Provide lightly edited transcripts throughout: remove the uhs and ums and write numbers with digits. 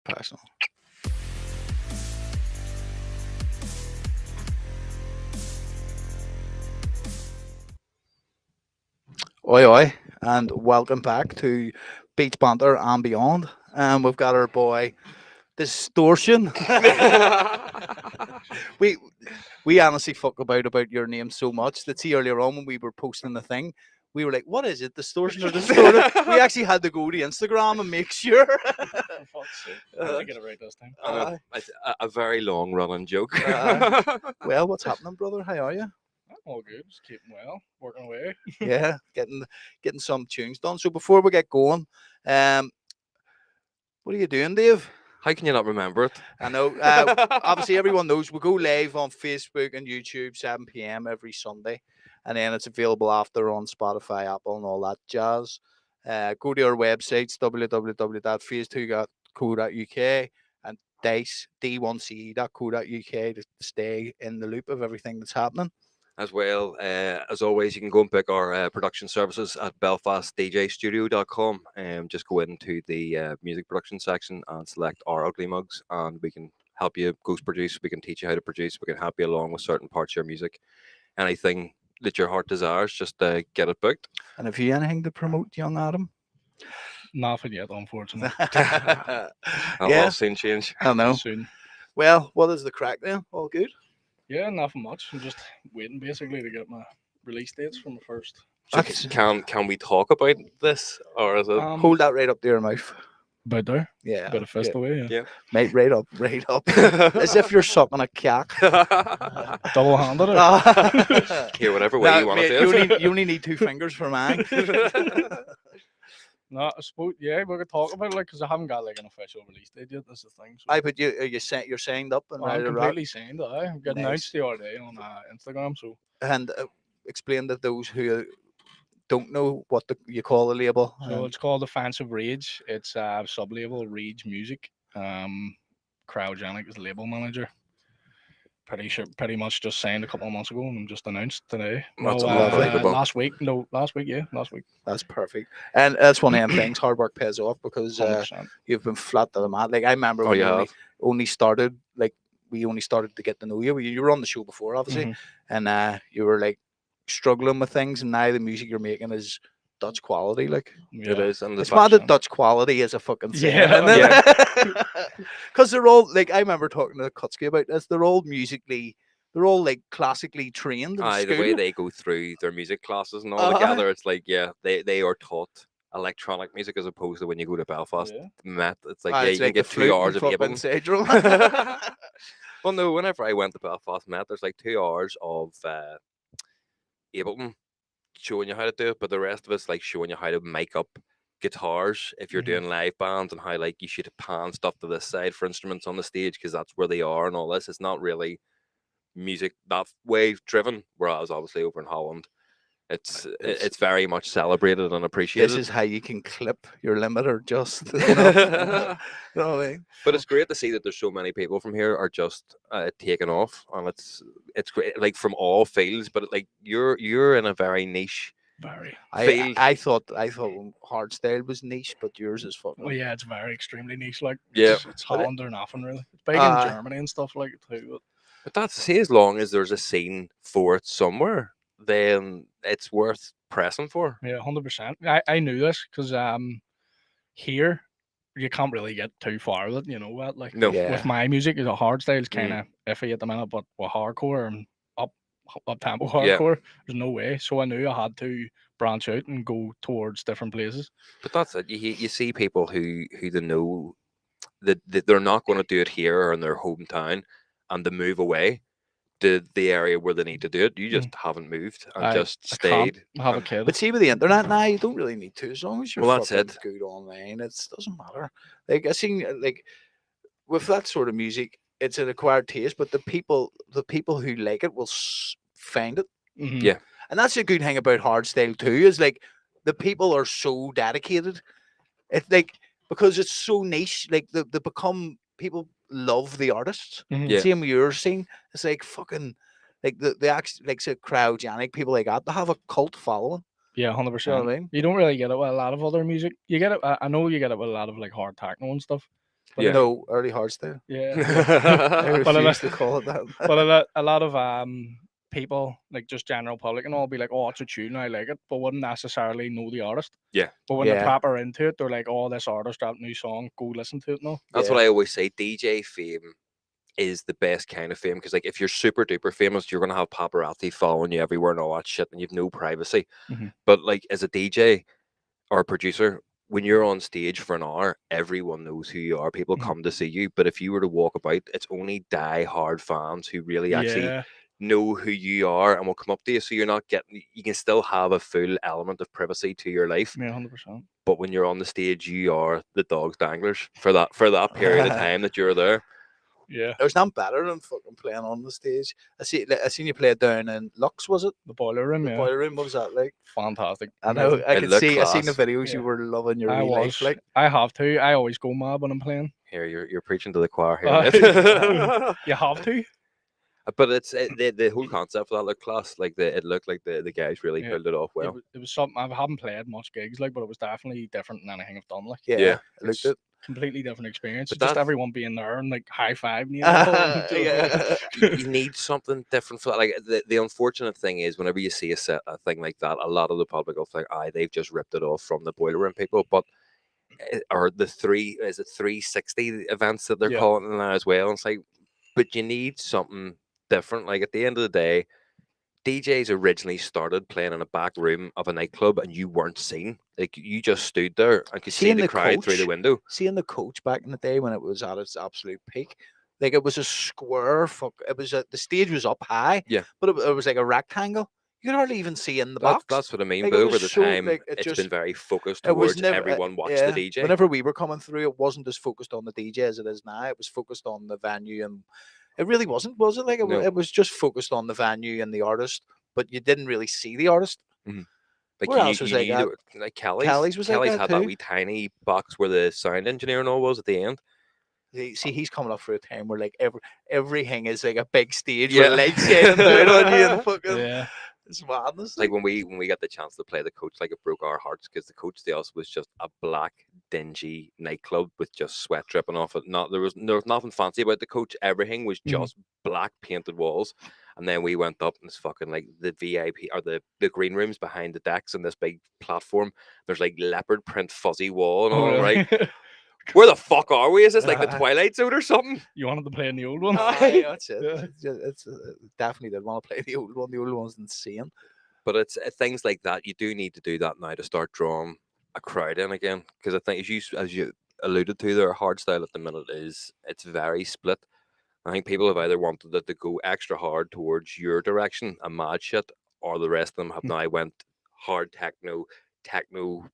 professional. Oi, oi, and welcome back to Beach Banter and Beyond. We've got our boy Distortion. we we honestly fuck about your name so much that see earlier on when we were posting the thing, we were like, "What is it, Distortion or Distorted?" We actually had to go to Instagram and make sure. For fuck's sake. I get it right this time. A very long running joke. Well, what's happening, brother? How are you? All good. Just keeping well. Working away. Yeah, getting some tunes done. So before we get going, um, what are you doing, Dave? How can you not remember it? I know. Obviously, everyone knows we go live on Facebook and YouTube 7 p.m. every Sunday, and then it's available after on Spotify, Apple, and all that jazz. Go to our websites www.phase2.co.uk and d1ce.co.uk to stay in the loop of everything that's happening. As well, as always, you can go and pick our production services at belfastdjstudio.com and just go into the music production section and select our ugly mugs, and we can help you ghost produce. We can teach you how to produce. We can help you along with certain parts of your music. Anything that your heart desires, just get it booked. And have you anything to promote, young Adam? Nothing yet, unfortunately. That Yeah. will soon change. I know. Soon. Well, what is the crack then? All good? Yeah, nothing much. I'm just waiting basically to get my release dates from the first. So can we talk about this, or is it? Hold that right up to your mouth. About there. Yeah. Bit of fist away, yeah. Mate, right up. As if you're sucking a cack. Double handed. Here, whatever way you want mate, to do it. you only need 2 fingers for mine. No, I suppose, yeah, we could talk about it, like, because I haven't got like an official release date yet. That's the thing. So. I but you're signed up and ready I'm to rock. completely signed. I'm getting Nice. announced the other day on Instagram. So And explain to those who don't know what you call the label. So it's called Offensive Rage. It's a sub-label, Rage Music. Cryogenic is the label manager. Pretty much just signed a couple of months ago, and I'm just announced today. That's unbelievable. Last week. That's perfect. And that's one of them things. Hard work pays off because 100%. you've been flat to the mat. Like I remember when we only started. Like we only started to get to know you. You were on the show before, obviously, and you were like struggling with things, and now the music you're making is Dutch quality. Like it is, and it's mad that Dutch quality is a fucking saying, because they're all like I remember talking to Kutsky about this. They're all like classically trained. The way they go through their music classes and all together, it's like they are taught electronic music as opposed to when you go to Belfast Met. It's like you can get 2 hours of Ableton. Well, no, whenever I went to Belfast Met, there's like 2 hours of Ableton showing you how to do it, but the rest of it's like showing you how to mic up guitars if you're doing live bands, and how like you should pan stuff to this side for instruments on the stage because that's where they are and all this. It's not really music that way driven, whereas obviously over in Holland it's very much celebrated and appreciated. This is how you can clip your limiter, just you know what I mean? But it's great to see that there's so many people from here are just taking off, and it's great, like from all fields. But like you're in a very niche. I thought hardstyle was niche, but yours is fucking. Well, yeah, it's very extremely niche. Like it's Holland or nothing really. It's big in Germany and stuff like it too. But that's see, as long as there's a scene for it somewhere, then it's worth pressing for. Yeah, 100%. I knew this because here you can't really get too far with it, you know what? Like with my music, the hardstyle is kind of iffy at the minute, but with hardcore and up tempo hardcore, there's no way. So I knew I had to branch out and go towards different places. But that's it. You see people who they know that they're not going to do it here or in their hometown, and they move away to the area where they need to do it. You just haven't moved and just stayed. Have a kid. But see, with the internet now, you don't really need to, as long as you're that's it. Good online. It doesn't matter. Like I seen, like with that sort of music, it's an acquired taste. But the people who like it will find it. Yeah, and that's a good thing about hardstyle too. Is like the people are so dedicated. It's like because it's so niche. Like they become people. Love the artists. Same with your scene. It's like fucking like the actual like say cryogenic people like that. They have a cult following. Yeah, 100%. You know what I mean? You don't really get it with a lot of other music. You get it. I know you get it with a lot of like hard techno and stuff. But no, early hardstyle. Yeah. But used to call it that. But a lot of people, like just general public and all, be like, oh, it's a tune, I like it, but wouldn't necessarily know the artist. Yeah. But when they're proper into it, they're like, oh, this artist dropped a new song, go listen to it now. That's what I always say. DJ fame is the best kind of fame, because like if you're super duper famous, you're gonna have paparazzi following you everywhere and all that shit, and you've no privacy. But like as a DJ or a producer, when you're on stage for an hour, everyone knows who you are. People come to see you. But if you were to walk about, it's only die-hard fans who really actually know who you are and will come up to you. So you're not getting, you can still have a full element of privacy to your life. Yeah, 100%. But when you're on the stage, you are the dog's danglers for that period of time that you're there. Yeah, there's nothing better than fucking playing on the stage. I seen you play down in Lux, was it? The Boiler Room. The Boiler Room. What was that like? Fantastic. I know. I could see. I seen the videos. You were loving your life. Like I have to. I always go mad when I'm playing. Here, you're preaching to the choir here. You have to. But it's the whole concept of that looked class. Like it looked like the guys really pulled it off well. It was something I haven't played much gigs like, but it was definitely different than anything I've done. Like it looked it. Completely different experience. But just everyone being there and like high five. You need something different for that. Like the unfortunate thing is, whenever you see a thing like that, a lot of the public will think, they've just ripped it off from the Boiler Room people. But or the 360 events that they're calling it now as well. And it's like, but you need something different. Like at the end of the day, DJs originally started playing in a back room of a nightclub, and you weren't seen. Like you just stood there and could see the crowd through the window. Seeing the Coach back in the day when it was at its absolute peak, like it was a square. It was the stage was up high, but it was like a rectangle. You could hardly even see in the box. That's what I mean. Like, but over the time, it's been very focused towards everyone watch the DJ. Whenever we were coming through, it wasn't as focused on the DJ as it is now. It was focused on the venue, and it really wasn't, was it? Like it was just focused on the venue and the artist, but you didn't really see the artist. Like where else was like that? Like Kelly's had that wee tiny box where the sound engineer and all was at the end. See, he's coming up for a time where like everything is like a big stage with lights shining down on you and fucking it's madness. Like when we got the chance to play the Coach, like it broke our hearts because the Coach to us was just a black dingy nightclub with just sweat dripping off it. There was nothing fancy about the Coach. Everything was just black painted walls. And then we went up and it's fucking like the VIP or the green rooms behind the decks and this big platform. There's like leopard print fuzzy wall and all, right? Where the fuck are we? Is this like the Twilight Zone or something? You wanted to play in the old one? That's it. It's definitely did want to play the old one. The old one's insane. But it's things like that. You do need to do that now to start drawing a crowd in again. Because I think as you alluded to, their hardstyle at the minute it's very split. I think people have either wanted it to go extra hard towards your direction and mad shit, or the rest of them have now went hard techno-ish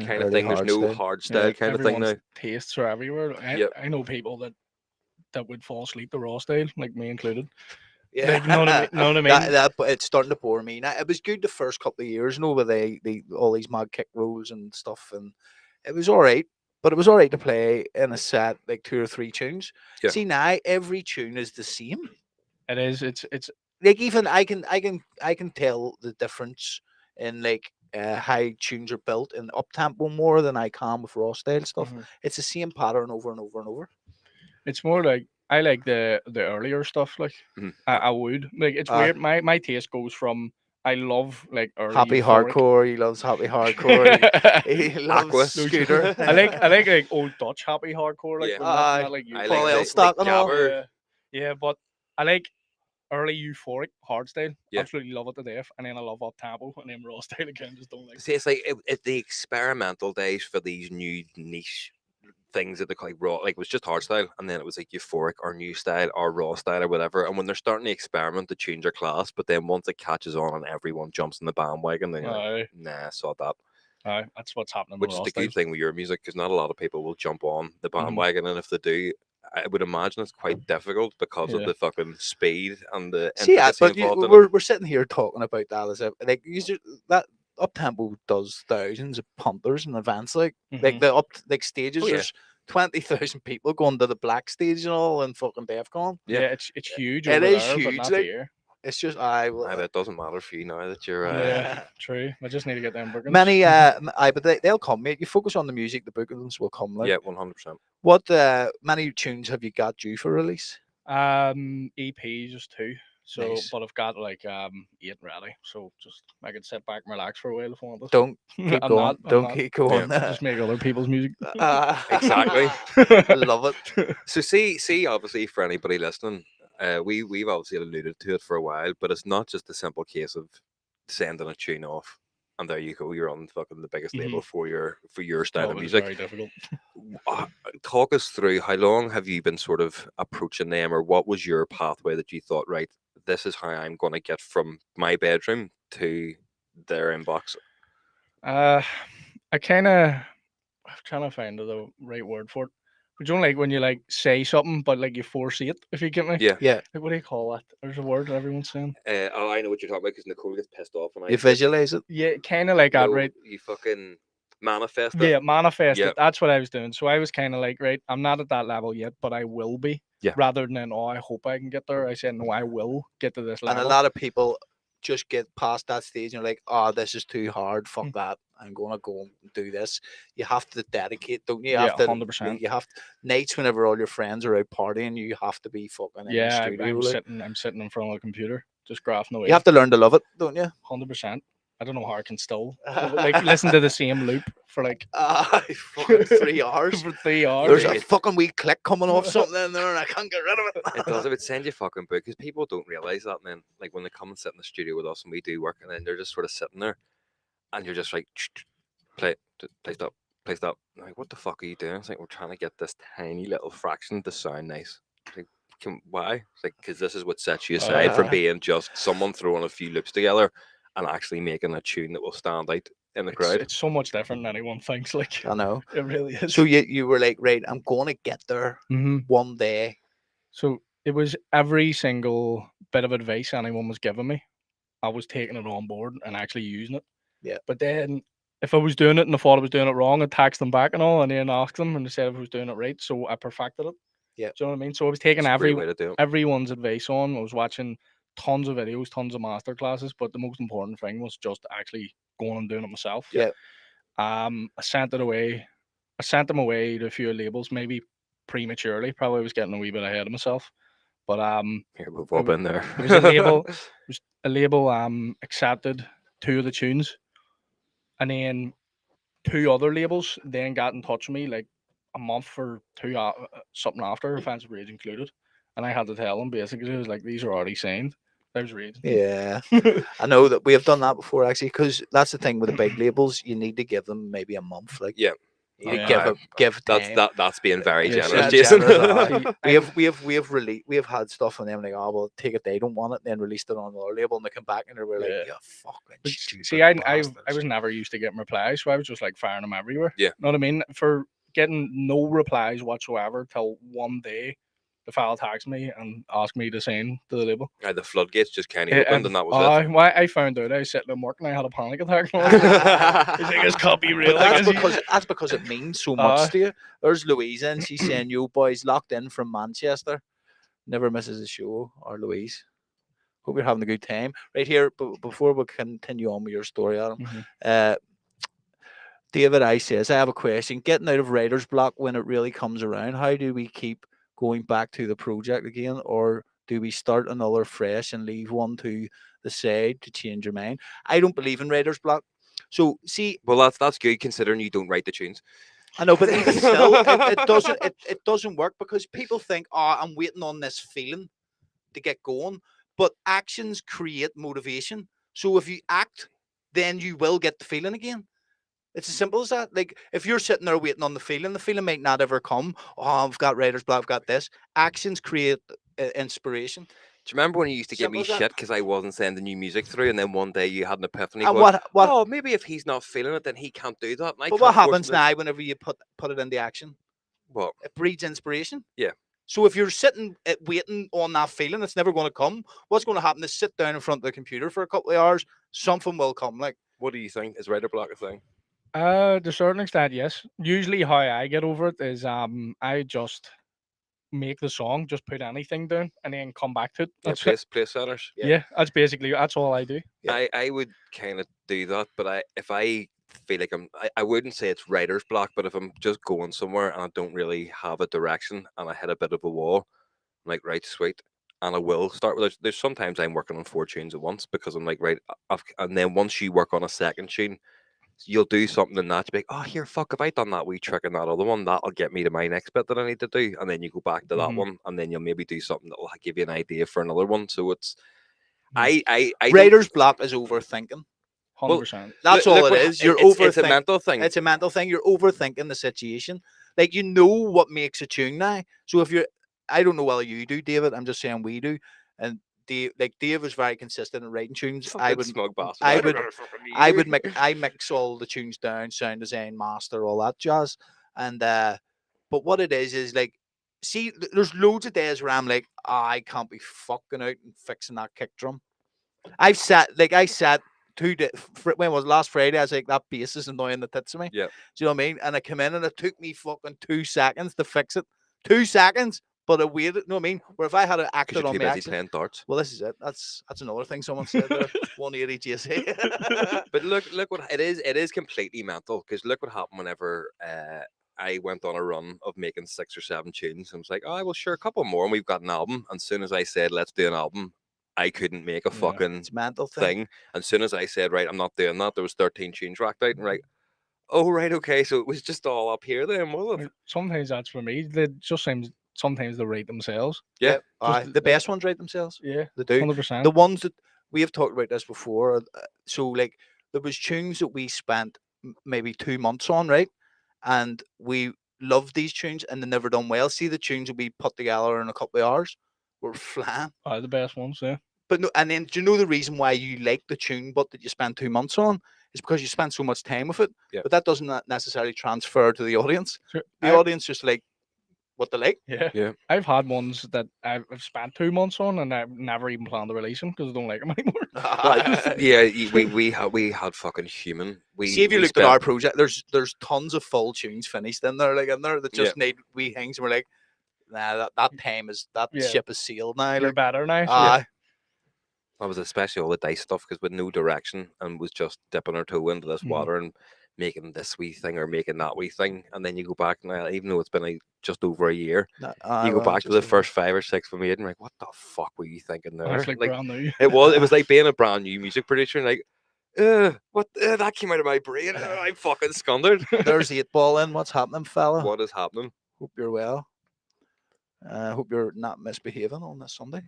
kind of thing. There's no hard style kind of thing now. Tastes are everywhere. I know people that would fall asleep to raw style, like me included. Yeah, like, know what I mean? That it's starting to bore me. Now, it was good the first couple of years, with all these mad kick rolls and stuff, and it was all right. But it was all right to play in a set like 2 or 3 tunes. Yeah. See, now every tune is the same. It is. It's like even I can tell the difference in like how tunes are built in uptempo more than I can with raw style stuff. It's the same pattern over and over and over. It's more like I like the earlier stuff. Like I would like it's weird. My taste goes from. I love like early happy euphoric. Hardcore. He loves happy hardcore. he loves Scooter. I like old Dutch happy hardcore. Like not like Paul Elstock and all. Yeah, but I like early euphoric hardstyle. Absolutely love it to death. And then I love up tempo and then raw style again. Just don't like. See, it's like it's the experimental days for these new niche things that they're like raw, like it was just hardstyle, and then it was like euphoric or new style or raw style or whatever. And when they're starting to experiment, to change their class, but then once it catches on and everyone jumps in the bandwagon, then you're like, nah, I saw that. That's what's happening. Which is the good thing with your music, because not a lot of people will jump on the bandwagon, and if they do, I would imagine it's quite difficult because of the fucking speed and the but we're sitting here talking about that as if like that uptempo does thousands of punters and events like the stages. There's 20,000 people going to the black stage and all and fucking DEF CON. Yeah, it's huge. It is huge. But not here. It's just bet it doesn't matter for you now that you're. Yeah, true. I just need to get them bookings. Many but they'll come, mate. You focus on the music, the bookings will come. Like, yeah, 100%. What many tunes have you got due for release? EP just 2. So, Nice. but I've got like 8 ready. So just I can sit back and relax for a while if I want. Don't keep going. Don't keep going. Just make other people's music. Exactly. I love it. So see, obviously for anybody listening, we've obviously alluded to it for a while, but it's not just a simple case of sending a tune off and there you go, you're on fucking the biggest label for your style of music. Very difficult. Talk us through, how long have you been sort of approaching them, or what was your pathway that you thought, right, this is how I'm going to get from my bedroom to their inbox? I'm trying to find the right word for it. But you don't like when you like say something, but like you foresee it. If you get me, yeah. Like, what do you call that? There's a word that everyone's saying. Oh, I know what you're talking about because Nicole gets pissed off when you visualize it. Yeah, kind of like that, right? You fucking manifest it. Yeah, manifest it. That's what I was doing. So I was kind of like, right, I'm not at that level yet, but I will be. Yeah. Rather than, oh, I hope I can get there. I said, no, I will get to this level. And a lot of people just get past that stage and you're like, oh, this is too hard. Fuck that. I'm gonna go and do this. You have to dedicate, don't you? You have to 100%. You have nights whenever all your friends are out partying, you have to be fucking in the studio. I'm sitting in front of a computer, just graphing away. You have to learn to love it, don't you? 100%. I don't know how I can still like listen to the same loop for like fucking 3 hours. For 3 hours. There's a fucking wee click coming off something in there, and I can't get rid of it. It does. It would send you fucking book because people don't realize that, man. Like when they come and sit in the studio with us and we do work, and then they're just sort of sitting there, and you're just like, play stop. I'm like, what the fuck are you doing? It's like, we're trying to get this tiny little fraction to sound nice. Like, why? It's like, because this is what sets you aside from being just someone throwing a few loops together and actually making a tune that will stand out in the crowd. It's so much different than anyone thinks. Like, I know it really is. So you were like, right, I'm gonna get there one day. So it was every single bit of advice anyone was giving me, I was taking it on board and actually using it. Yeah. But then if I was doing it and I thought I was doing it wrong, I'd text them back and all, and then ask them, and they said if I was doing it right. So I perfected it. Yeah. Do you know what I mean? So I was taking everyone's advice on. I was watching tons of videos, tons of master classes, but the most important thing was just actually going and doing it myself. Yeah. I sent them away to a few labels, maybe prematurely. Probably was getting a wee bit ahead of myself. But we've all been there. It was a label accepted 2 of the tunes, and then 2 other labels then got in touch with me like a month or 2 something after, Offensive Rage included, and I had to tell them basically, I was like, these are already signed. There's Rage. Yeah. I know that we have done that before actually, because that's the thing with the big labels, you need to give them maybe a month. Like, give that's being very generous, Jason. we have had stuff on them like, oh well, take it, they don't want it, then released it on our label and they come back and they were like, yeah, fucking stupid. See, I was never used to getting replies, so I was just like firing them everywhere. Yeah. Know what I mean? For getting no replies whatsoever till one day the file tags me and asked me to sign to the label. The floodgates just kind of opened and that was it. I found out I was sitting at work and I had a panic attack. It's like, it's copy real. That's because it means so much to you. There's Louisa and she's saying, you boys locked in from Manchester. Never misses a show. Or Louise. Hope you're having a good time. Right here, before we continue on with your story, Adam. David I says, I have a question. Getting out of writer's block when it really comes around, how do we keep going back to the project again, or do we start another fresh and leave one to the side to change your mind? I don't believe in writer's block. So see, well, that's good considering you don't write the tunes. I know, but even still, it doesn't work because people think, oh, I'm waiting on this feeling to get going. But actions create motivation. So if you act, then you will get the feeling again. It's as simple as that. Like, if you're sitting there waiting on the feeling might not ever come. Oh, I've got writer's block, I've got this. Actions create inspiration. Do you remember when you used to give me shit because I wasn't sending new music through, and then one day you had an epiphany? And going, oh, maybe if he's not feeling it, then he can't do that. But what happens now whenever you put it into action? What? It breeds inspiration. Yeah. So if you're sitting waiting on that feeling, it's never going to come. What's going to happen is sit down in front of the computer for a couple of hours. Something will come. Like, what do you think? Is writer block a thing? To a certain extent, yes. Usually how I get over it is I just make the song, just put anything down, and then come back to it. That's place centers. Yeah, that's all I do. Yeah. I would kind of do that, but if I feel like I wouldn't say it's writer's block, but if I'm just going somewhere and I don't really have a direction and I hit a bit of a wall, I'm like, right, sweet. And I will start with there's sometimes I'm working on 4 tunes at once because I'm like, right, and then once you work on a second tune, you'll do something in that, you'll be like, oh, here, fuck, if I done that wee trick in that other one, that'll get me to my next bit that I need to do. And then you go back to that one, and then you'll maybe do something that will give you an idea for another one. So it's, I writer's block is overthinking. 100%. That's all it is. You're overthinking. It's a mental thing. It's a mental thing. You're overthinking the situation. Like, you know what makes a tune now. So if you're, I don't know whether you do, David. I'm just saying we do. And Dave is very consistent in writing tunes. I mix all the tunes down, sound design, master, all that jazz. And but what it is like, see, there's loads of days where I'm like, I can't be fucking out and fixing that kick drum. I sat 2 days, when was it, last Friday? I was like, that bass is annoying the tits of me. Yeah. Do you know what I mean? And I come in and it took me fucking 2 seconds to fix it. 2 seconds. But I waited, you know what I mean? Where if I had acted on my accent, playing darts. Well, this is it. That's another thing someone said there. 180 JC. But look what it is. It is completely mental, because look what happened whenever I went on a run of making 6 or 7 tunes. I was like, oh, well, sure, a couple more, and we've got an album. And as soon as I said, let's do an album, I couldn't make a fucking mental thing. And as soon as I said, right, I'm not doing that, there was 13 tunes racked out, and right. Oh, right, okay. So it was just all up here then, was it? Sometimes that's for me. They just seems sometimes they rate themselves. Yeah. The best ones rate themselves. Yeah. They do. 100%. The ones that we have talked about this before. So like there was tunes that we spent maybe 2 months on, right? And we loved these tunes and they never done well. See, the tunes that we put together in a couple of hours were flat. The best ones, yeah. But no, and then do you know the reason why you like the tune but that you spent 2 months on? Is because you spent so much time with it. Yeah. But that doesn't necessarily transfer to the audience. Sure. The audience just like what they like. Yeah. I've had ones that I've spent 2 months on and I've never even planned to release them because I don't like them anymore. we had fucking human. See, if you looked at our project, there's tons of full tunes finished in there, that just need wee things. And we're like, nah, that time is ship is sailed now. You're better now. That was especially all the dice stuff, because with no direction and was just dipping our toe into this water and making this wee thing or making that wee thing, and then you go back now, even though it's been like just over a year, you go back to the first 5 or 6 we made, and like, what the fuck were you thinking there? It's like brand new. It was like being a brand new music producer, and like, what that came out of my brain. I'm fucking scundered. There's 8 Ball in. What's happening, fella? What is happening? Hope you're well. Hope you're not misbehaving on this Sunday.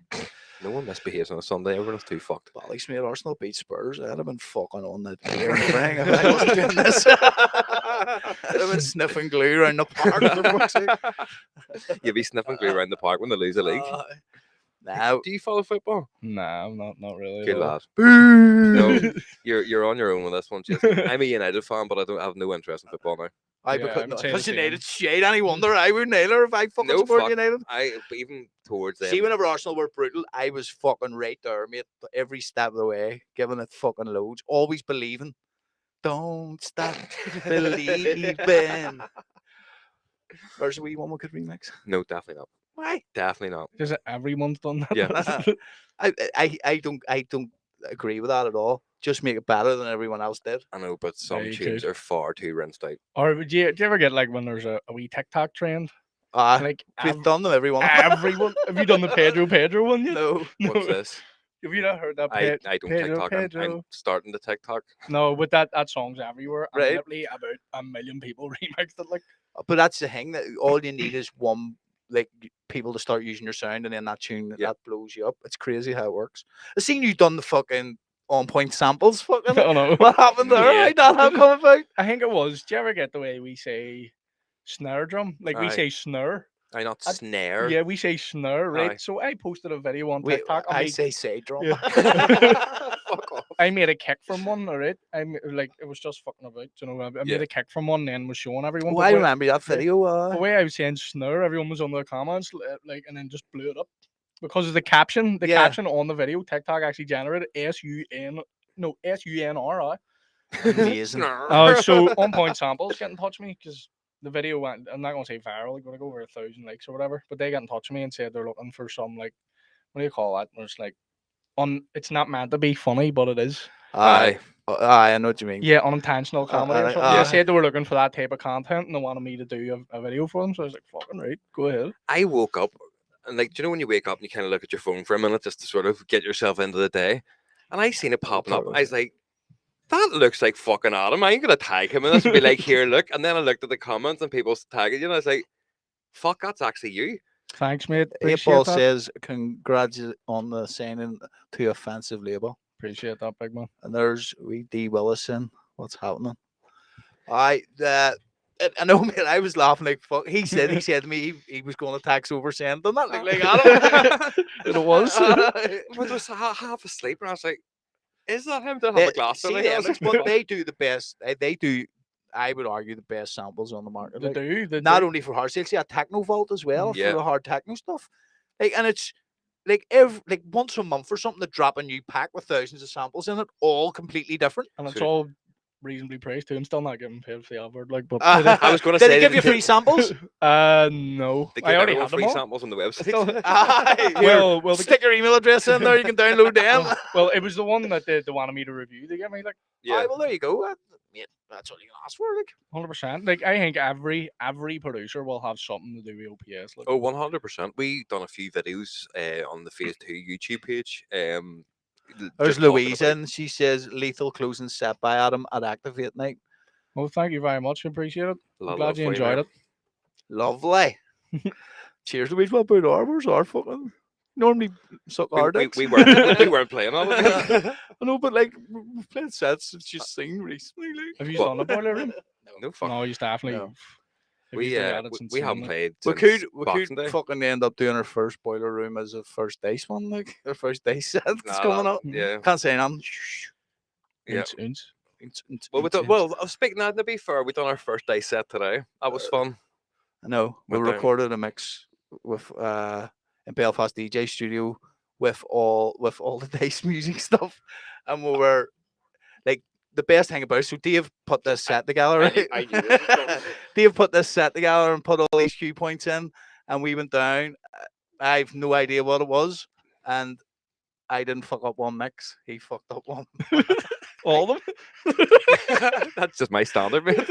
No one misbehaves on a Sunday. Everyone's too fucked. Bally's made Arsenal beat Spurs. I'd have been fucking on the beer and everything if I wasn't doing this. I'd have been sniffing glue around the park. You'd be sniffing glue around the park when they lose a league. Now, do you follow football? Nah, not really. Good lad. No, you're on your own with this one, Jason. I'm a United fan, but I have no interest in football now. Because United shade. Any wonder I wouldn't either if I fucking support United. Even towards them. See, whenever Arsenal were brutal, I was fucking right there, mate. Every step of the way, giving it fucking loads. Always believing. Don't stop believing. There's a wee one we could remix. No, definitely not. Why? Definitely not. Because everyone's done that. Yeah. I don't agree with that at all. Just make it better than everyone else did. I know, but some tunes are far too rinsed out. Or do you ever get like when there's a wee TikTok trend? Like we've done them, everyone. Everyone. Have you done the Pedro one yet? No. What's this? Have you not heard that? I don't TikTok. I'm starting to TikTok. No, but that song's everywhere. Right. Literally about 1 million people remixed it. Like, but that's the thing, that all you need is one, like, people to start using your sound, and then that tune that blows you up. It's crazy how it works. I've seen you done the fucking on point samples. Fucking. I don't know what happened there. Yeah. I don't know how come about. I think it was. Do you ever get the way we say snare drum? Like we say snare. I not snare. Yeah, we say snare, right? So I posted a video on TikTok. I say drum. Yeah. Fuck off. I made a kick from one, alright. It was just fucking about, you know. I made a kick from one, and was showing everyone. I remember that video. The way I was saying snare, everyone was on the comments, like, and then just blew it up because of the caption. The caption on the video, TikTok actually generated SUNR. Amazing. So on point samples, get in touch with me because the video went. I'm not gonna say viral. It's gonna go over 1,000 likes or whatever. But they got in touch with me and said they're looking for some like, what do you call that? Where it's like, it's not meant to be funny, but it is. Aye. I know what you mean. Yeah, unintentional comedy or something. They said they were looking for that type of content and they wanted me to do a video for them. So I was like, fucking right, go ahead. I woke up and like, do you know when you wake up and you kind of look at your phone for a minute just to sort of get yourself into the day? And I seen it popping up. I was like, that looks like fucking Adam. I ain't gonna tag him in this and be like, here, look. And then I looked at the comments and people tagging you, and I was like, fuck, that's actually you. Thanks, mate. Paul says, congrats on the signing to offensive label. Appreciate that, big man. And there's wee D Willison. What's happening? I know, man. I was laughing like fuck. He said to me he was going to tax over saying, "Doesn't that look like Adam?" It was. I was half asleep, and I was like, "Is that him?" To have a glass on it. But they do the best. They do. I would argue the best samples on the market. They do. Not only for hard sales, yeah, Techno Vault as well for the hard techno stuff. Like, and it's like once a month or something to drop a new pack with thousands of samples in it, all completely different, and it's all reasonably priced too. I'm still not getting paid for the advert, like, but I was going to say, did they give you free samples? No, I already had free samples on the website. Well, stick your email address in there. You can download them. Well, it was the one that they wanted me to review. They gave me like, well, there you go. Yeah, that's all you can ask for, like 100%. Like, I think every producer will have something to do with OPS. Like, 100%. We done a few videos on the Phase 2 YouTube page. There's Louisa, and she says lethal closing set by Adam at Activate Night. Well, thank you very much. Appreciate it. I'm glad you enjoyed it. Lovely. Cheers, Louise. What about ours? Our fucking normally suck our dicks. We weren't playing all of it. I know, but like we've played sets and she's singing recently. Like, have you done a boiler room? No, fuck. No, you definitely. No. We haven't played. We could fucking end up doing our first boiler room as a first dice one, like our first dice set that's coming up. Yeah, can't say none. Yeah. Well, speaking of that, to be fair, we done our first dice set today. That was fun. I know. We recorded a mix with in Belfast DJ studio with all the dice music stuff, and we were like the best thing about it. So Dave put this set together. Right? I knew it. Dave put this set together and put all these cue points in, and we went down. I have no idea what it was, and I didn't fuck up one mix. He fucked up one. All of them? That's just my standard, man.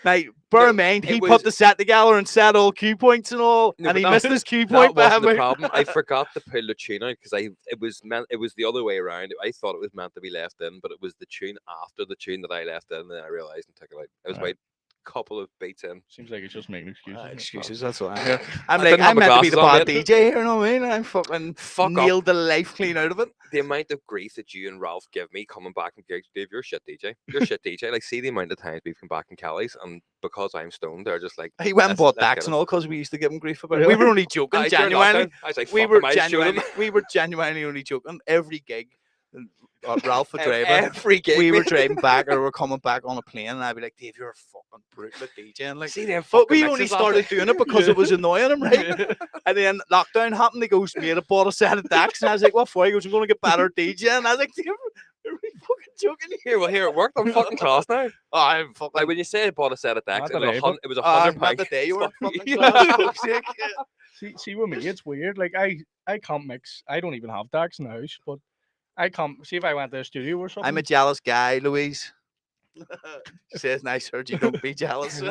Now, bear in mind, he put the set together and set all cue points and all, and he missed his cue point. That wasn't the problem. I forgot to pull the tune out because it was the other way around. I thought it was meant to be left in, but it was the tune after the tune that I left in, and then I realized and took it out. It was about couple of beats in. Seems like it's just making excuses. Excuses, that's what I hear. I'm like, I'm meant to be the bad DJ here, you know what I mean? I'm fucking nailed the life clean out of it. The amount of grief that you and Ralph give me coming back and gigs, Dave, you're a shit DJ. You're a shit DJ. Like, see the amount of times we've come back in Callie's, and because I'm stoned, they're just like, he went and bought Dax and all because we used to give him grief about it. We were only joking, genuinely. I was like, we were genuinely only joking. Every gig, Ralph would drive every gig. We were driving back or we're coming back on a plane, and I'd be like, Dave, you're a fucking brutal DJ. And like, see them but we only started doing it because it was annoying him, right? And then lockdown happened. He goes, mate, I bought a set of Dax, and I was like, what for? He goes, I'm going to get better DJ. And I was like, Dave, are we fucking joking here? Well, here it worked. I'm fucking class now. Oh, I'm fucking. Like when you say I bought a set of Dax, it was £100. Not the day you were fucking class. See, with me, it's weird. Like I can't mix. I don't even have Dax in the house, but I can't see if I went to a studio or something. I'm a jealous guy, Louise. Says nice, heard you don't be jealous.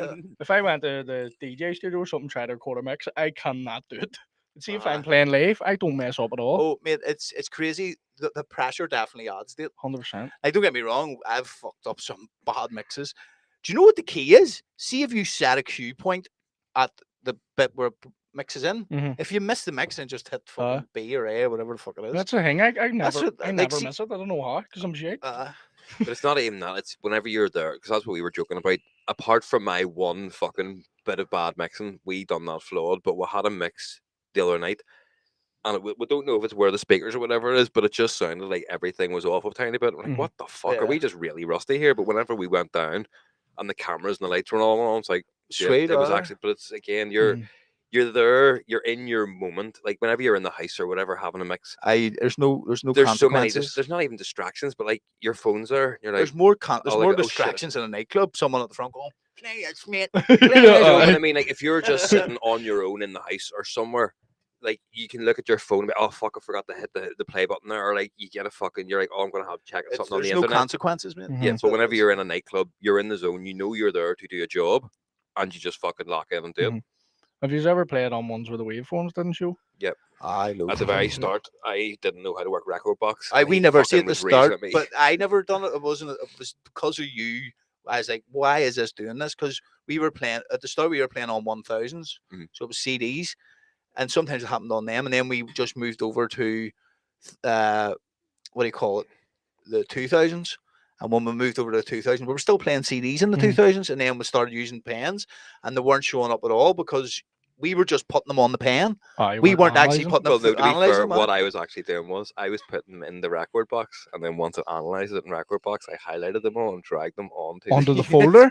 If I went to the DJ studio or something, try to record a mix, I cannot do it. See if I'm playing live, I don't mess up at all. Oh, mate, it's crazy. The pressure definitely adds to it. 100%. Like, don't get me wrong, I've fucked up some bad mixes. Do you know what the key is? See if you set a cue point at the bit where mixes in. If you miss the mix and just hit fucking B or A or whatever the fuck it is. That's the thing. I never miss it. I don't know how, because I'm shit. But it's not even that. It's whenever you're there, because that's what we were joking about. Apart from my one fucking bit of bad mixing, we done that flawed, but we had a mix the other night, and we don't know if it's where the speakers or whatever it is, but it just sounded like everything was off a tiny bit. We're like, what the fuck? Are we just really rusty here? But whenever we went down and the cameras and the lights were all on, it's like, sweet. It was actually, but it's again, you're there, you're in your moment. Like whenever you're in the house or whatever, having a mix. There's so many. There's not even distractions, but like your phone's there. You're like, there's more distractions in a nightclub. Someone at the front going, play it, mate. I mean, like if you're just sitting on your own in the house or somewhere, like you can look at your phone and be, oh fuck, I forgot to hit the play button there, or like you get a fucking, you're like, oh, I'm gonna have to check something on the internet. There's no consequences, man. Yeah, but whenever you're in a nightclub, you're in the zone. You know you're there to do a job, and you just fucking lock in and do it. Have you ever played on ones where the waveforms didn't show? Yep. At the very start, I didn't know how to work record box. We never see at the start, but I never done it. It was because of you. I was like, why is this doing this? Because we were playing at the start. We were playing on 1000s, so it was CDs, and sometimes it happened on them. And then we just moved over to, what do you call it, the 2000s. And when we moved over to the 2000s, we were still playing CDs in the 2000s, and then we started using pens, and they weren't showing up at all because we were just putting them on the pen. We weren't actually putting them. Well, no, to be fair, what I was actually doing was I was putting them in the record box, and then once I analysed it in record box, I highlighted them all and dragged them onto the folder.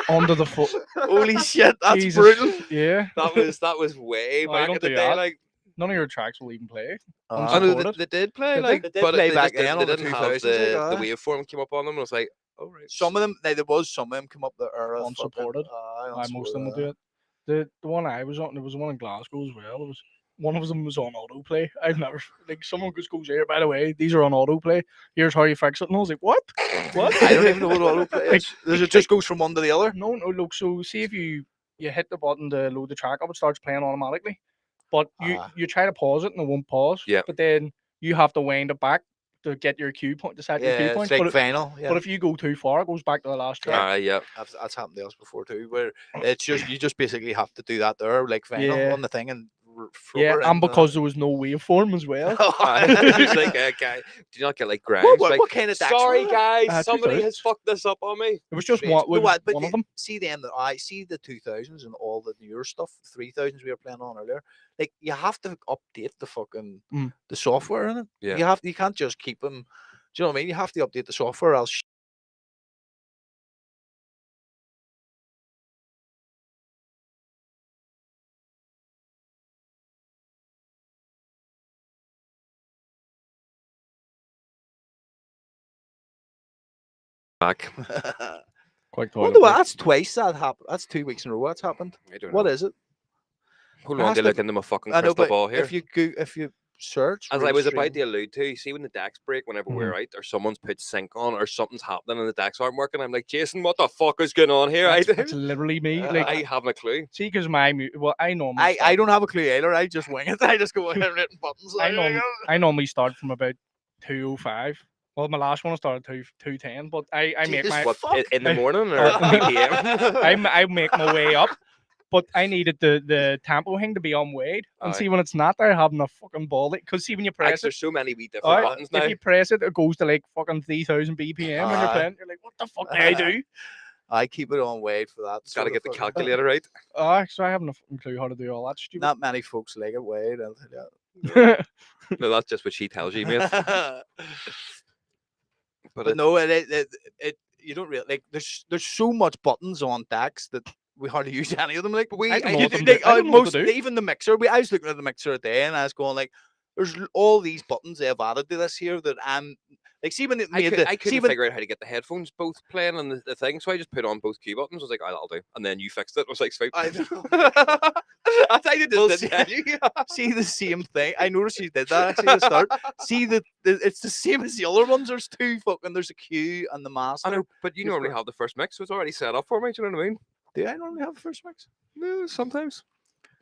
Onto the folder. Holy shit, that's brutal. Yeah, that was way back in the day. Like none of your tracks will even play. I know they did play, but they didn't have the waveform came up on them. And I was like, oh right. Some of them, there was some of them come up that are unsupported. Most of them will do it. The one I was on, there was one in Glasgow as well. It was one of them was on autoplay. I've never like someone just goes here. By the way, these are on autoplay. Here's how you fix it. And I was like, what? What? I don't even know what autoplay is. It just goes from one to the other? No. Look, so see if you hit the button to load the track up, it starts playing automatically. But you try to pause it and it won't pause. Yeah. But then you have to wind it back to get your cue point, to set your cue point. It's like final. But if you go too far, it goes back to the last track. Yeah. That's happened to us before too, where it's just you just basically have to do that there, like final on the thing and. And because there was no waveform as well. It's like, guy, do you not get like Grimes? What kind of sorry guys, somebody has fucked this up on me. It was just one of them. See them, I see the 2000s and all the newer stuff, 3000s we were playing on earlier. Like you have to update the fucking the software in it. Yeah. You can't just keep them. Do you know what I mean? You have to update the software, else. Back. That's twice that happened. That's 2 weeks in a row. That's happened. What is it? Hold on, to look into my fucking crystal ball here. If you search, as I was about to allude to, see when the decks break, whenever we're out, or someone's put sync on, or something's happening and the decks aren't working, I'm like, Jason, what the fuck is going on here? It's literally me. Like I haven't a clue. See, because I normally I don't have a clue either. I just wing it. I just go ahead and hitting buttons. I normally start from about 2:05. Well, my last one started 2:10, but I make my in the morning or 3 p.m. I make my way up, but I needed the tempo thing to be on weight, and see when it's not there, having a fucking ball. Because see when you press there's so many wee different buttons now. If you press it, it goes to like fucking 3,000 BPM when you're playing. You're like, what the fuck do I do? I keep it on weight for that. Got to get the calculator right. So I haven't a fucking clue how to do all that stupid. Not many folks like it weight. I'll tell you. No, that's just what she tells you, mate. But no, it you don't really like. There's so much buttons on decks that we hardly use any of them. Like even the mixer. I was looking at the mixer today and I was going like, there's all these buttons they have added to this here that I'm like. See when I couldn't figure out how to get the headphones both playing on the thing, so I just put on both key buttons. I was like, that'll do, and then you fixed it. I was like, sweet. I see the same thing. I noticed you did that actually at the start. See it's the same as the other ones. There's there's a cue and the master. I know, but you normally have the first mix, so it's already set up for me. Do you know what I mean? Do I normally have the first mix? No, sometimes.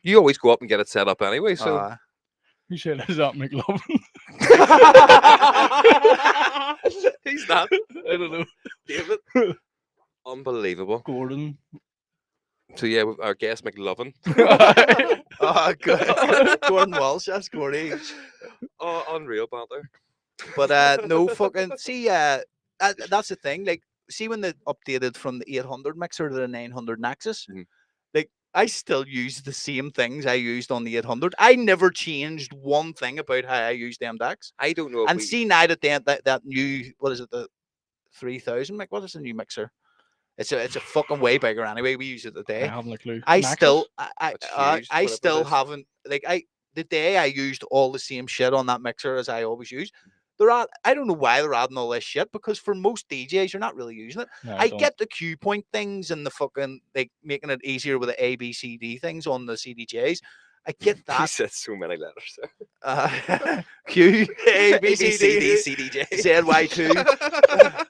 You always go up and get it set up anyway. So you said, "Is that McLovin?" He's not. I don't know. David. Unbelievable. Gordon. So yeah, our guest McLovin. Good. Gordon Walsh. That's Gordy. Oh, unreal banter. But no fucking see. That's the thing. Like, see when they updated from the 800 mixer to the 900 Nexus. Like, I still use the same things I used on the 800. I never changed one thing about how I use them decks. I don't know. And see now that new, what is it, the 3000? Like, what is the new mixer? It's a fucking way bigger anyway. We use it today. I haven't a clue. I still haven't, like, the day I used all the same shit on that mixer as I always use. I don't know why they're adding all this shit, because for most DJs, you're not really using it. No, I get the cue point things and the fucking, like, making it easier with the A, B, C, D things on the CDJs. I get that. He said so many letters. Q, A, B, C, C, D, D, C, D, J, ZY2,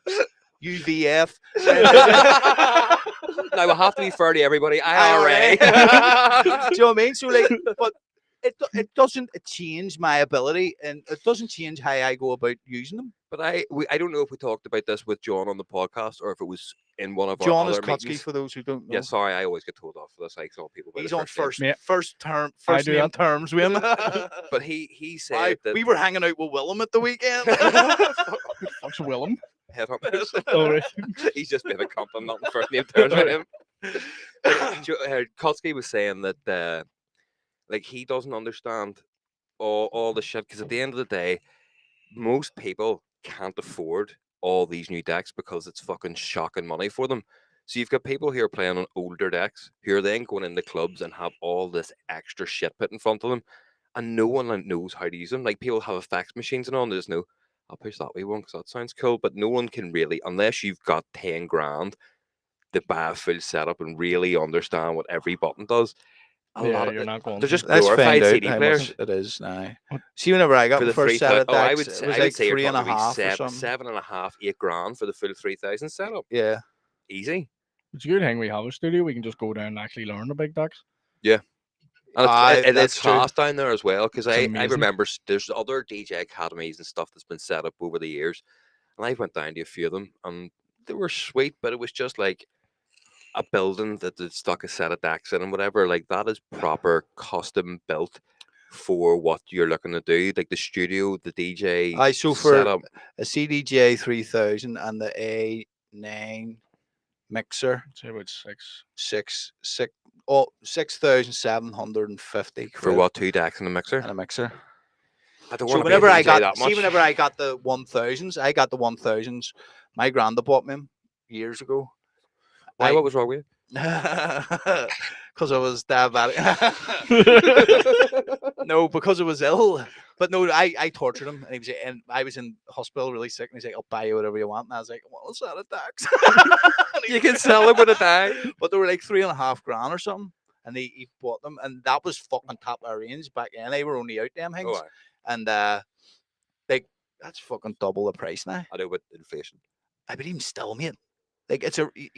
UVF. Now we'll have to be fair to everybody. IRA. Do you know what I mean? So, like, but it doesn't change my ability, and it doesn't change how I go about using them. But I don't know if we talked about this with John on the podcast or if it was in one of our John other is Kutsky, meetings. for those who don't know. Yeah, sorry, I always get told off for this. I saw people. He's on first name terms with him. But he said that we were hanging out with Willem at the weekend. Fuck's Willem? Head up. He's just been a compliment, not the first name terms with him. Kutsky was saying that like he doesn't understand all the shit, because at the end of the day, most people can't afford all these new decks because it's fucking shocking money for them. So you've got people here playing on older decks who are then going into clubs and have all this extra shit put in front of them, and no one knows how to use them. Like, people have effects machines and all, and they just know, I'll push that wee one because that sounds cool, but no one can really, unless you've got 10 grand, to buy a full setup and really understand what every button does. You're not going. They're just glorified CD players. It is now. See, whenever I got the first set of decks, I would say, it was like 3.5 or something. 7.5, 8 grand for the full 3,000 setup. Yeah, easy. It's a good thing we have a studio. We can just go down and actually learn the big decks. Yeah. And it's fast down there as well, because I remember there's other DJ academies and stuff that's been set up over the years, and I went down to a few of them, and they were sweet, but it was just like a building that had stuck a set of decks in and whatever. Like, that is proper custom built for what you're looking to do. Like the studio, the DJ so for setup. A CDJ 3000 and the A9 mixer, say about 6,750 for what, 2 decks and a mixer? And a mixer. I don't want to whenever I got whenever I got the 1000s, my granda bought me them years ago. Why? What was wrong with you? Because I was diabetic. No, because I was ill. But no, I tortured him, and I was in hospital really sick, and he's like, "I'll buy you whatever you want." And I was like, "Well, it's not a tax." You can sell it with a tag, but they were like 3.5 grand or something, and he bought them, and that was fucking top of our range back then. They were only out them things, and like, that's fucking double the price now. I know, with inflation. But even still, mate. Like, you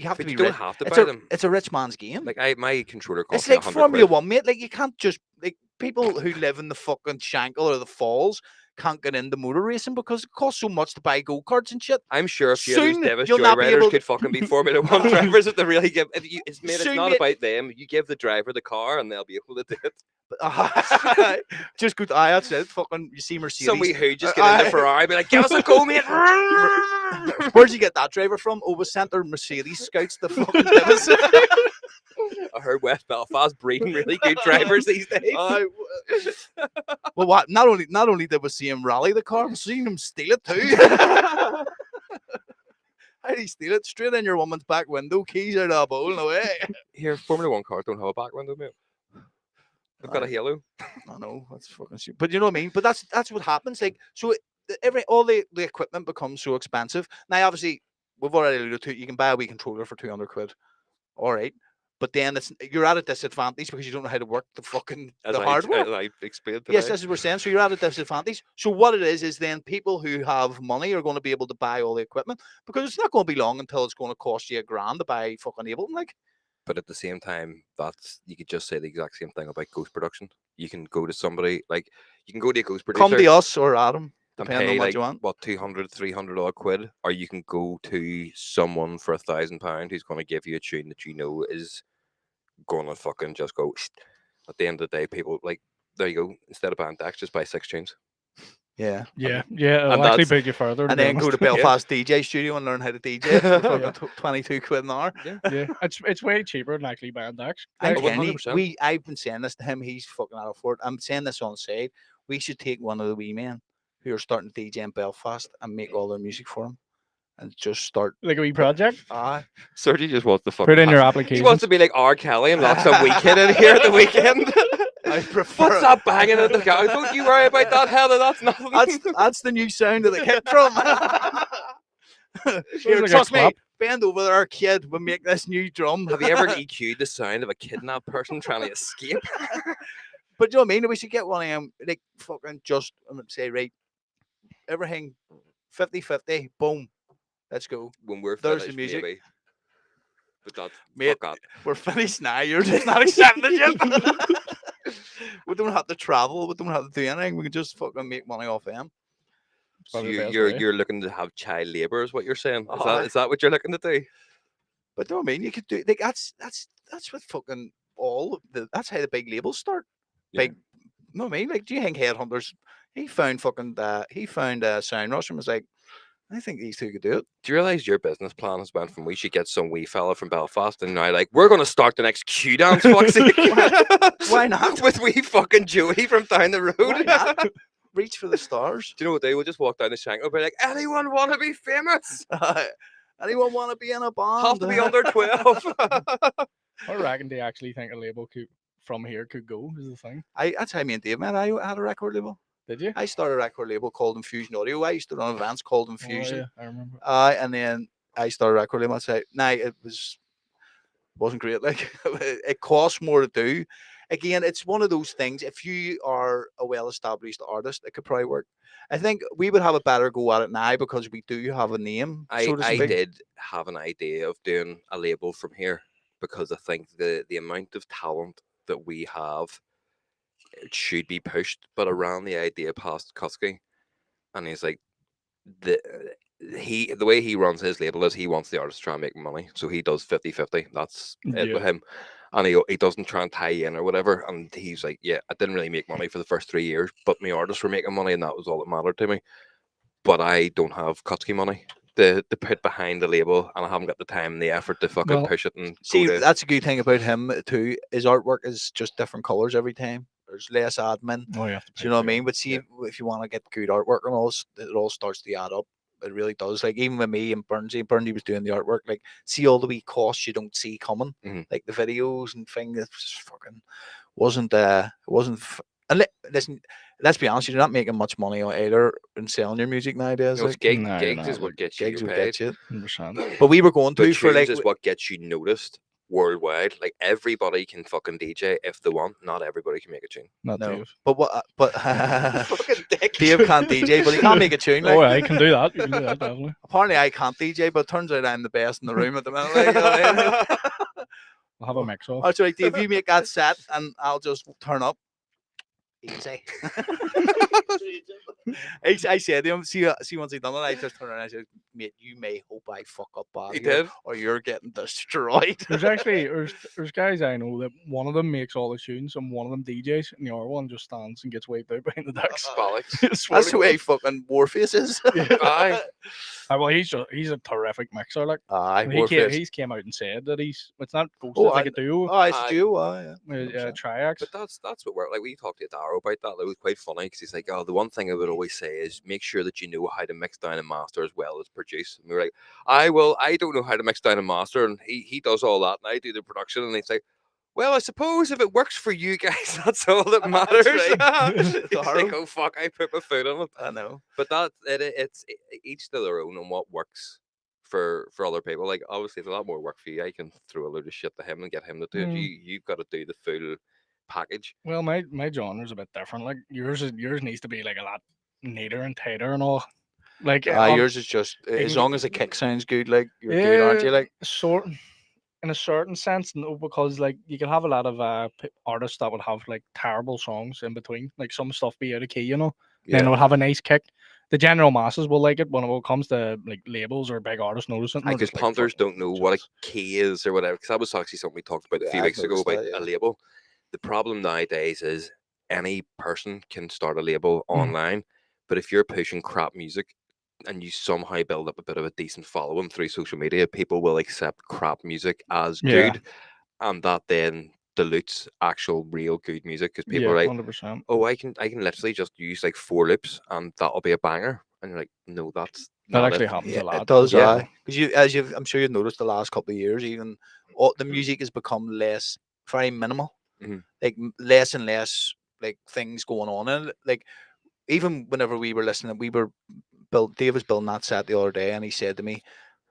have to be. You don't have to buy them. It's a rich man's game. Like, my controller costs. It's like Formula 1, mate. Like, you can't just, like, people who live in the fucking Shankill or the Falls can't get into motor racing because it costs so much to buy go-karts and shit. I'm sure a few of those Davis joyriders could fucking be Formula 1 drivers if they really give. It's not about them. You give the driver the car and they'll be able to do it. Just good. That's it. Fucking, you see Mercedes. Somebody who just get in the Ferrari, be like, "Give us a go, mate." Where'd you get that driver from? Oh, we sent our Mercedes scouts to fucking Davis. I heard West Belfast breeding really good drivers these days. Well, what? Not only did we see him rally the car, we seen him steal it too. How did he steal it? Straight in your woman's back window, keys out of a bowl, no way. Here, Formula 1 cars don't have a back window, mate. They've got a halo. I know, that's fucking stupid. But you know what I mean? But that's what happens. Like, so all the equipment becomes so expensive. Now, obviously, we've already alluded to it, you can buy a wee controller for 200 quid. All right. But then you're at a disadvantage because you don't know how to work the hardware. As I explained today. Yes, that's what we're saying. So you're at a disadvantage. So what it is then people who have money are going to be able to buy all the equipment, because it's not going to be long until it's going to cost you $1,000 to buy fucking Ableton, like. But at the same time, you could just say the exact same thing about Ghost Production. You can go to somebody, like, you can go to a Ghost Producer. Come to us or Adam, depending on what like, you want. What, 200, 300 odd quid? Or you can go to someone for £1,000 who's going to give you a tune that you know is going to fucking just go. At the end of the day, people, like, there you go. Instead of buying decks, just buy 6 tunes. Yeah. It'll actually put you further. And then go to Belfast DJ Studio and learn how to DJ for 22 quid an hour. Yeah. It's way cheaper than actually buying decks. And Kenny, I've been saying this to him. He's fucking out for it. I'm saying this on the side. We should take one of the wee men who are starting to DJ in Belfast and make all their music for him. And just start like a wee project. Sergi just wants to put in your application. He wants to be like R. Kelly and lock some wee kid in here at the weekend. I prefer. What's that banging in the car? Don't you worry about that, Heather. That's nothing. That's the new sound of the kick drum. Here, trust me. Bend over there, kid. We'll make this new drum. Have you ever EQ'd the sound of a kidnapped person trying to escape? But you know what I mean? We should get one of them, like, fucking just, say, right, everything 50-50, boom, let's go. When we're There's finished, the music. maybe. But that's, mate, we're finished now. You're just not accepting the shit. We don't have to travel. We don't have to do anything. We can just fucking make money off them. So you're looking to have child labour, is what you're saying? Is that what you're looking to do? But you know what I mean? You could do, like, that's what fucking that's how the big labels start. Big, you know what I mean? Like, do you think Headhunters? He found Sound Rush and was like, I think these two could do it. Do you realise your business plan has went from we should get some wee fella from Belfast and now like we're gonna start the next Q dance, Foxy? Why not? With wee fucking Joey from down the road. Why not? Reach for the stars. Do you know what they will just walk down the shank and be like, anyone want to be famous? Anyone want to be in a band? Have to be under 12. I reckon they actually think a label from here could go, is the thing. That's how me and Dave met. I had a record label. Did you? I started a record label called Infusion Audio. I used to run events called Infusion. Oh, yeah, I remember. And then I started a record label. I said, it wasn't great. Like, it costs more to do. Again, it's one of those things. If you are a well-established artist, it could probably work. I think we would have a better go at it now because we do have a name. I did have an idea of doing a label from here because I think the amount of talent that we have, it should be pushed. But I ran the idea past Kusky, and he's like, the way he runs his label is he wants the artist to try and make money, so he does 50-50. That's it with him. And he doesn't try and tie in or whatever. And he's like, yeah, I didn't really make money for the first 3 years, but my artists were making money, and that was all that mattered to me. But I don't have Kutsky money to put behind the label, and I haven't got the time and the effort to fucking push it. And see, that's a good thing about him too. His artwork is just different colors every time. There's less admin. Oh, yeah. Do you know what I mean? But see, if you want to get good artwork and all, it all starts to add up. It really does. Like, even with me and Bernsey was doing the artwork. Like, see all the wee costs you don't see coming, like the videos and things. It just fucking wasn't. And listen, let's be honest, you're not making much money on either in selling your music nowadays. Like, gigs is what gets you paid. 100%. But we were going to for like is what gets you noticed worldwide. Like, everybody can fucking DJ if they want. Not everybody can make a tune. Not Dave. But fucking dick. Dave can't DJ, but he can't make a tune. Like. Oh, I can do that. You can do that, definitely. Apparently, I can't DJ, but it turns out I'm the best in the room at the minute. Like, I'll have a mix off. That's right, Dave. You make that set, and I'll just turn up. Easy. I said to him, see once he done it, I just turned around and I said, mate, you may hope I fuck up bad. He did. Or you're getting destroyed. There's guys I know that one of them makes all the tunes and one of them DJs, and the other one just stands and gets wiped out behind the decks. That's the way fucking Warface is. Aye. Well, he's a terrific mixer. Like, he's came out and said that it's not ghosted like a duo. Oh, it's a duo. Yeah. Triax. But that's what we're like. We talked to Darrow about that. It was quite funny because he's like, oh, the one thing I would always say is make sure that you know how to mix down and master as well as produce. And we were like, I don't know how to mix down and master, and he does all that, and I do the production. And he's like, well, I suppose if it works for you guys, that's all that matters. He's like, oh fuck, I put my foot on it. I know. But it's each to their own on what works for other people. Like, obviously, it's a lot more work for you. I can throw a load of shit to him and get him to do it. You've got to do the full package. Well, my genre's a bit different. Like, yours needs to be like a lot neater and tighter and all. Like, yours is just as long as the kick sounds good. Like, you're good, aren't you? Like, in a certain sense, no, because like you can have a lot of artists that would have like terrible songs in between, like some stuff be out of key, you know. Yeah. Then it would have a nice kick. The general masses will like it when it comes to like labels or big artists notice it. Because punters don't know what a key is or whatever. Because that was actually something we talked about a few weeks ago about a label. The problem nowadays is any person can start a label online, but if you're pushing crap music and you somehow build up a bit of a decent following through social media, people will accept crap music as good, and that then dilutes actual real good music because people are like, 100%. Oh, I can literally just use like 4 loops and that'll be a banger, and you're like, no, that actually happens a lot. It does, because I'm sure you've noticed the last couple of years, even the music has become very minimal. like less and less like things going on, and like even whenever we were listening, Dave was building that set the other day, and he said to me,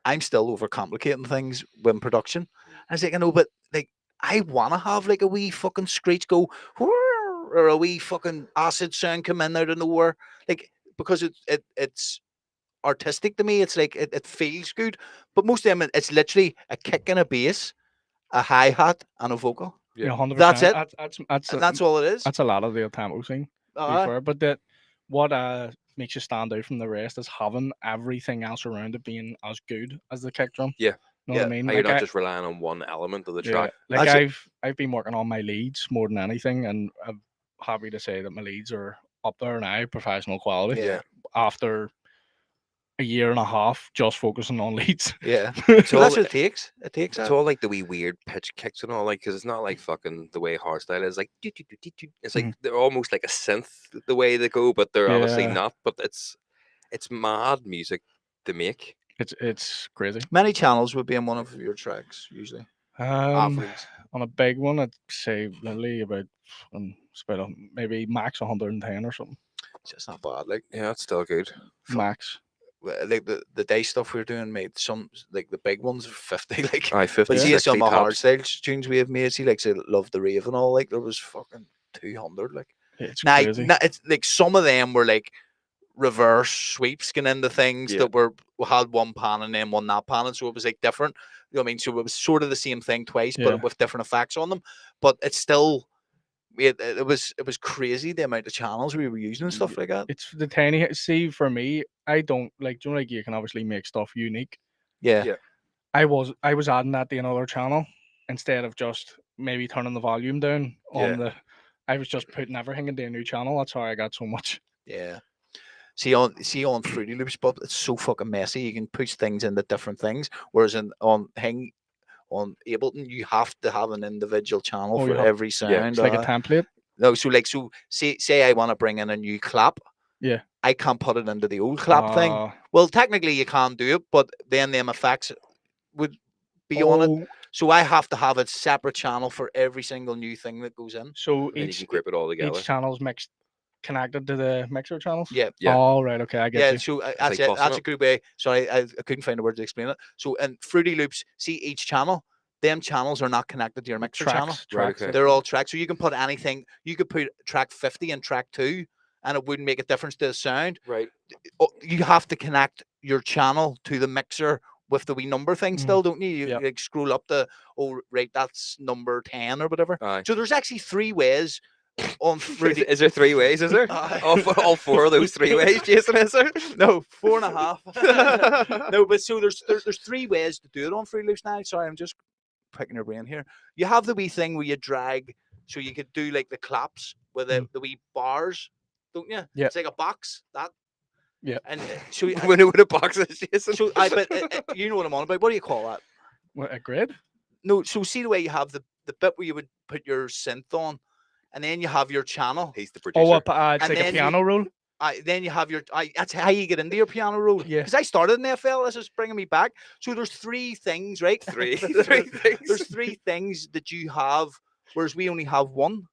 I'm still overcomplicating things when production. I was like, I know, but like, I want to have like a wee fucking screech go, or a wee fucking acid sound come in out of nowhere, like because it's artistic to me. It's like it feels good, but most of them it's literally a kick and a bass, a hi hat, and a vocal. Yeah, 100%. That's it. That's all it is. That's a lot of the uptempo thing. To be fair, but what makes you stand out from the rest is having everything else around it being as good as the kick drum. Yeah. You know what I mean? Like you're not just relying on one element of the track. Like I've been working on my leads more than anything, and I'm happy to say that my leads are up there now, professional quality. Yeah. After a year and a half just focusing on leads. Yeah. So that's what it takes. It's all like the wee weird pitch kicks and all, like, because it's not like fucking the way hardstyle is, like, it's like they're almost like a synth the way they go, but they're honestly not. But it's mad music to make. It's crazy. Many channels would be in one of your tracks usually. On a big one, I'd say literally about maybe max 110 or something. It's just not bad. Like, yeah, it's still good. Max. Like the day stuff we were doing made some like the big ones 50 like 50. But see some of hardstyle tunes we have made. See, like say Love the Rave and all, like there was fucking 200. Like it's crazy. It's like some of them were like reverse sweeps going into things that we had one pan and then one that pan, and so it was like different. You know what I mean? So it was sort of the same thing twice, but with different effects on them. But it's still. It was crazy the amount of channels we were using and stuff like that. It's the tiny. See, for me, I don't like. You know, like you can obviously make stuff unique. Yeah. I was adding that to another channel instead of just maybe turning the volume down on the. I was just putting everything into a new channel. That's how I got so much. Yeah. See on Fruity Loops, but it's so fucking messy. You can push things into different things, whereas on Ableton, you have to have an individual channel for every sound. Yeah, it's like a template. No, so say I want to bring in a new clap. Yeah. I can't put it into the old clap thing. Well, technically you can do it, but then them effects would be on it. So I have to have a separate channel for every single new thing that goes in. So you can grip it all together. Each channel's mixed, connected to the mixer channels. Yeah. Oh, right. Okay, I get you. So that's it. That's a good way. Sorry, I couldn't find a word to explain it. So in Fruity Loops, see each channel. Them channels are not connected to your mixer channel. Tracks. They're all tracks. So you can put anything. You could put track 50 and track 2, and it wouldn't make a difference to the sound. Right. You have to connect your channel to the mixer with the wee number thing still, don't you? You like scroll up that's number 10 or whatever. So there's actually 3 ways on Fruity. Is there 3 ways? Is there? all 4 of those 3 ways, Jason? Is there? No, 4.5. No, but so there's 3 ways to do it on Fruity Loops now. Sorry, I'm just picking your brain here. You have the wee thing where you drag, so you could do like the claps with the wee bars, don't you? Yeah. It's like a box that. Yeah. And so when a box is, Jason. So but you know what I'm on about. What do you call that? What, a grid? No. So see the way you have the bit where you would put your synth on, and then you have your channel. He's the producer. Oh, it's like a piano roll. Then you have your. That's how you get into your piano roll. Yeah. Because I started in the FL. This is bringing me back. So there's 3 things, right? 3 things. There's 3 things that you have, whereas we only have 1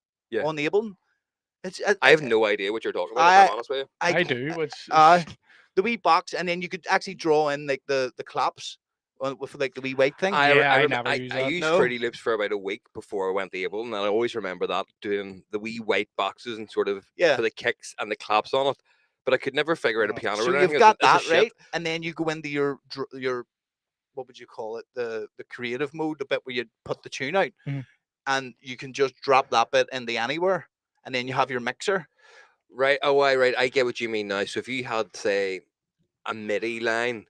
on Ableton. I have no idea what you're talking about. If I'm honest with you. I do. The wee box, and then you could actually draw in like the claps with like the wee white thing. I never used that. I used Fruity Loops for about a week before I went to Ableton, and I always remember that, doing the wee white boxes and sort of for the kicks and the claps on it. But I could never figure out a piano. So you've got that right, and then you go into your what would you call it? The creative mode, the bit where you put the tune out, and you can just drop that bit into anywhere, and then you have your mixer. Right. Oh, right. I get what you mean now. So if you had, say, a MIDI line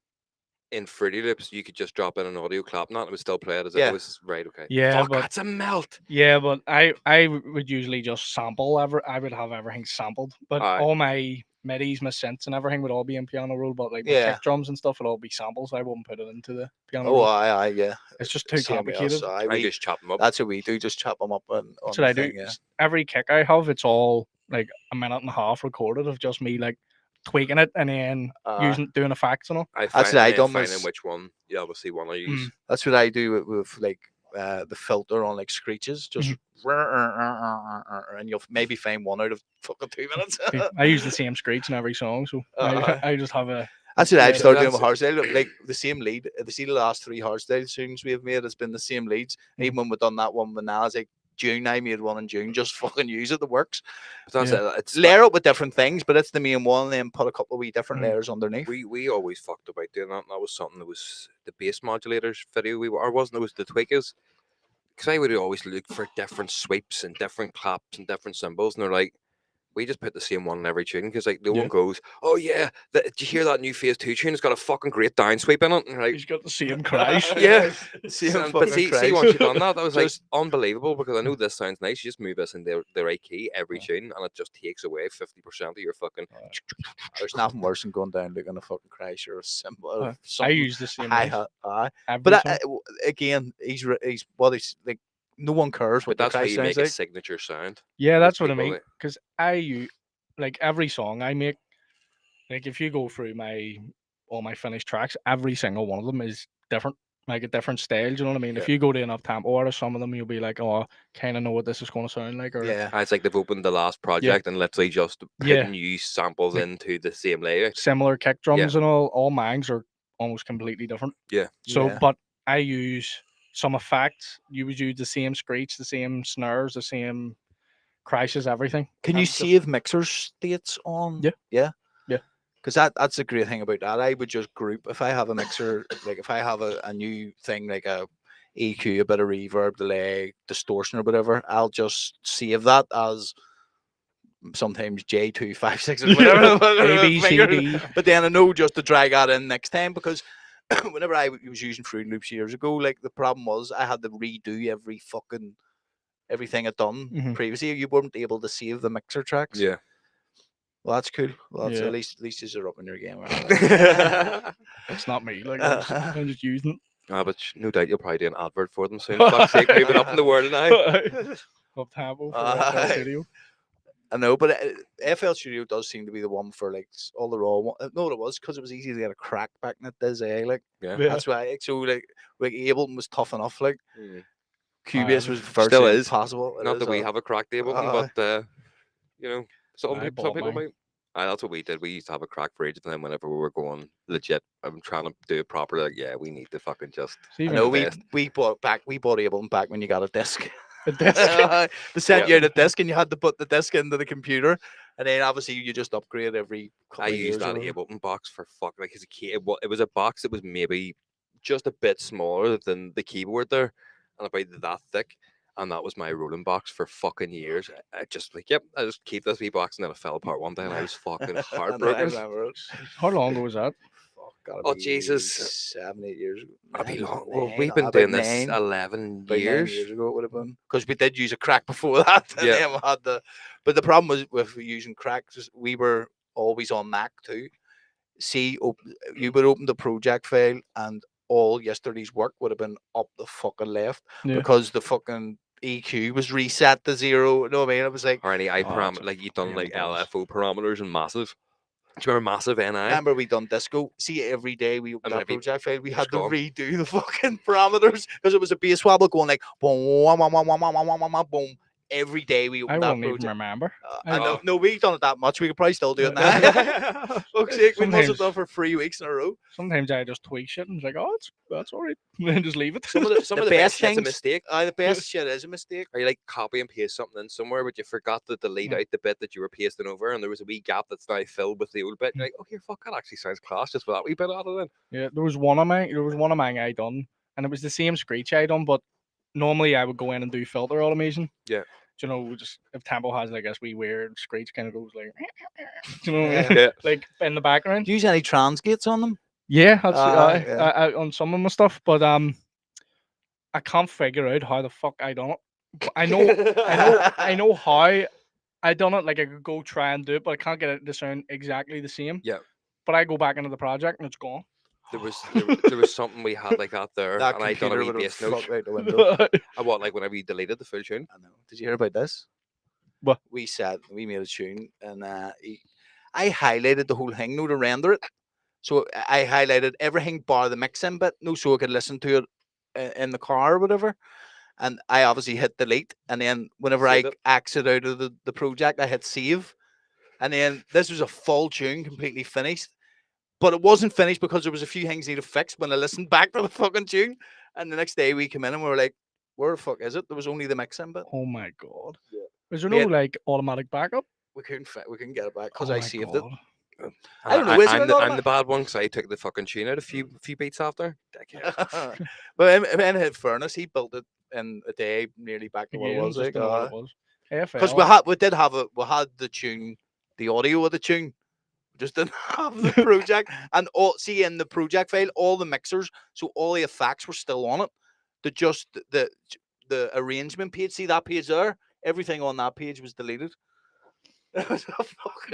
in Fruity Loops, you could just drop in an audio clap, and it would still play it as it was. Right. Okay. Yeah, but that's a melt. Yeah, but I would usually just sample. I would have everything sampled, but all my MIDIs, my synths, and everything would all be in piano roll. But like my kick drums and stuff would all be samples. I wouldn't put it into the piano roll. Yeah. It's just too complicated. I just chop them up. That's what we do. Just chop them up. That's what I do. Yeah. Every kick I have, it's all like a minute and a half recorded of just me like tweaking it and then doing effects and all. That's what I done. Finding which one you obviously want to use. That's what I do with like the filter on like screeches, just and you'll maybe find one out of fucking 2 minutes. I use the same screech in every song, so I just have a. That's what I've started doing with hardstyle. Like the same lead. If you see the last 3 hardstyle songs we have made, it's been the same leads. Even when we've done that one with Nas, like June, I made one in June. Just fucking use it. It works. But that's it's layer up with different things, but it's the main one. And then put a couple of wee different layers underneath. We always fucked about doing that. And that was something that was the bass modulators video. Or wasn't it? Was the tweakers? Because I would always look for different sweeps and different claps and different cymbals, and they're like, we just put the same one in every tune because like no one goes, oh yeah, did you hear that new Phase 2 tune? It's got a fucking great down sweep in it. And like, he's got the same crash. Yeah, but see, once you've done that, that was like unbelievable because I know this sounds nice. You just move this in the right key every tune, and it just takes away 50% of your fucking. There's nothing worse than going down looking a fucking crash or a cymbal. I use the same. But again, he's what he's like. No one cares what that's the how you make like. a signature sound. Yeah, that's what I mean. Because like every song I make, like if you go through all my finished tracks, every single one of them is different, like a different style. Do you know what I mean? Yeah. If you go to an uptempo or some of them, you'll be like, oh, kind of know what this is going to sound like. Or it's like they've opened the last project and literally just put new samples into the same layer. Similar kick drums and all mine's are almost completely different. Yeah. So, but I use some effects. You would use the same screech, the same snares, the same crashes, everything. Can you save mixer states on? Yeah. Because that's the great thing about that. I would just group if I have a mixer, like if I have a new thing like a EQ, a bit of reverb, delay, distortion, or whatever. I'll just save that as sometimes J256 or whatever. A B C D. But then I know just to drag that in next time because. Whenever I was using Fruit Loops years ago, like the problem was I had to redo everything I'd done previously. You weren't able to save the mixer tracks. Yeah. Well, that's cool. Well, that's at least you're up in your game. It's not me. Like I'm just using it. But no doubt you'll probably do an advert for them soon. Fuck's sake, moving up in the world now. Uptempo for FL Studio. I know, but FL Studio does seem to be the one for like all the raw. No, it was because it was easy to get a crack back in it. Like that's why. So like Ableton was tough enough. Like Cubase was still is possible. Not that we have a cracked Ableton, but you know, some people might. That's what we did. We used to have a crack for ages, and then whenever we were going legit, I'm trying to do it properly. Like, we need to fucking just. I know we bought Ableton back when you got a disc. They sent you out a disc, and you had to put the disc into the computer, and then obviously you just upgrade every couple of years. I used that Ableton box for like as a key. It was a box that was maybe just a bit smaller than the keyboard there, and about that thick. And that was my rolling box for fucking years. I just I just keep this wee box, and then it fell apart one day, and I was fucking heartbroken. How long ago was that? Oh Jesus, 7, 8 years ago. That'd be long. Well, we've been doing this 11 years. 9 years ago it would have been, because we did use a crack before that. And then we had but the problem was with using cracks, we were always on Mac too. You would open the project file, and all yesterday's work would have been up the fucking left because the fucking EQ was reset to 0. You know what I mean? It was like, or any parameter, like you've done like LFO parameters and massive. Do you remember massive NI? Remember we done disco? See, every day we opened that project file, we had to redo the fucking parameters because it was a bass wobble going like boom, boom. Every day we opened that project. I won't even remember. No, we've done it that much. We could probably still do it now. Fuck's sake, we must have done for 3 weeks in a row. Sometimes I just tweak shit and it's like, oh, that's all right. Then just leave it. Some of the best things, a mistake. The best shit is a mistake. Or you like copy and paste something in somewhere, but you forgot to delete out the bit that you were pasting over, and there was a wee gap that's now filled with the old bit. You're like, okay, fuck, that actually sounds class just for that wee bit out of it. Yeah, there was one of mine I done, and it was the same screech I done, but normally I would go in and do filter automation. Yeah. You know, just if tempo has like this wee weird screech, kind of goes like, you know, like in the background. Do you use any transgates on them? Yeah, I on some of my stuff, but I can't figure out how the fuck I done it. I know how I done it. Like I could go try and do it, but I can't get it to sound exactly the same. Yeah. But I go back into the project and it's gone. There was something we had like that there, and I done a wee bass note. Out the window. Like whenever you deleted the full tune. I know. Did you hear about this? What? We made a tune, and I highlighted the whole thing, to render it. So I highlighted everything bar the mixing bit, so I could listen to it in the car or whatever, and I obviously hit delete, and then whenever I exit out of the project, I hit save, and then this was a full tune, completely finished, but it wasn't finished because there was a few things needed fixed when I listened back to the fucking tune, and the next day we came in and we were like, where the fuck is it? There was only the mixing bit. Oh my god! Yeah. Is there no like automatic backup? We couldn't get it back because I saved it. I don't know. I'm the bad one because I took the fucking tune out a few beats after. But in his fairness, he built it in a day, nearly back to what it was. Like, because we had the tune, the audio of the tune. We just didn't have the project, and in the project file, all the mixers, so all the effects were still on it. The arrangement page, see that page there? Everything on that page was deleted. Oh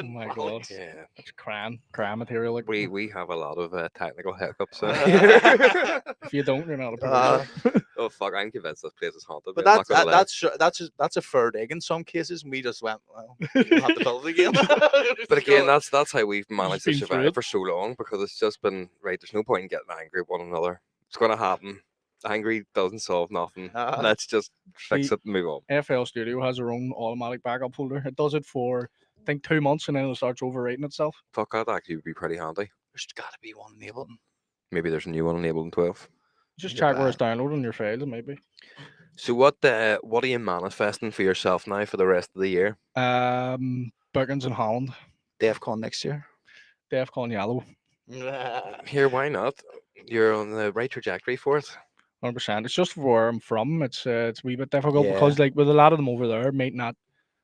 my god! Yeah, it's crime material. Like we have a lot of technical hiccups. If you don't, you're not a producer. Oh fuck! I'm convinced this place is haunted. But that's a fair dig in some cases. And we just went, well, we'll have to build it again. But again, that's how we've managed to survive for so long, because it's just been right. There's no point in getting angry at one another. It's going to happen. Angry doesn't solve nothing. Let's just fix it and move on. FL Studio has their own automatic backup folder. It does it for, I think, 2 months, and then it starts overwriting itself. Fuck, that actually would be pretty handy. There's got to be one in Ableton. Maybe there's a new one in Ableton 12. Just check where it's downloaded on your files, maybe. So what are you manifesting for yourself now for the rest of the year? Bookings in Holland. DEFCON next year. DEFCON Yellow. Here, why not? You're on the right trajectory for it. 100%. It's just where I'm from. It's a wee bit difficult because, like, with a lot of them over there, might not.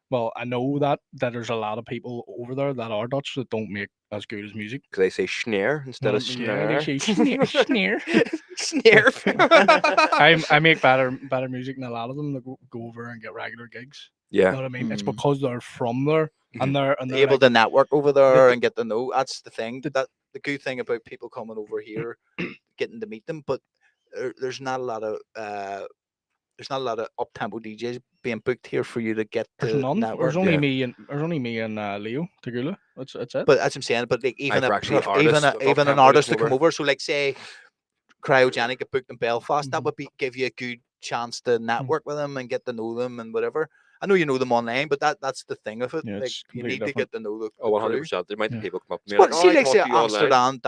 Well, I know that there's a lot of people over there that are Dutch that don't make as good as music. Because they say schneer instead of snare. Yeah, they say schneer. Schneer. I make better music than a lot of them that go over and get regular gigs. Yeah. You know what I mean? It's because they're from there and they're able to network over there and get to know. That's the thing. That the good thing about people coming over here, getting to meet them, but there's not a lot of up-tempo DJs being booked here for you to get the network. There's only me and Leo Tagula. That's it. But as I'm saying, but like even an artist to come over. So like say Cryogenic get booked in Belfast, that would give you a good chance to network with them and get to know them and whatever. I know you know them online, but that's the thing of it. Yeah, like you need to get to know the 100%. There might be people come up to me like, see, like say Amsterdam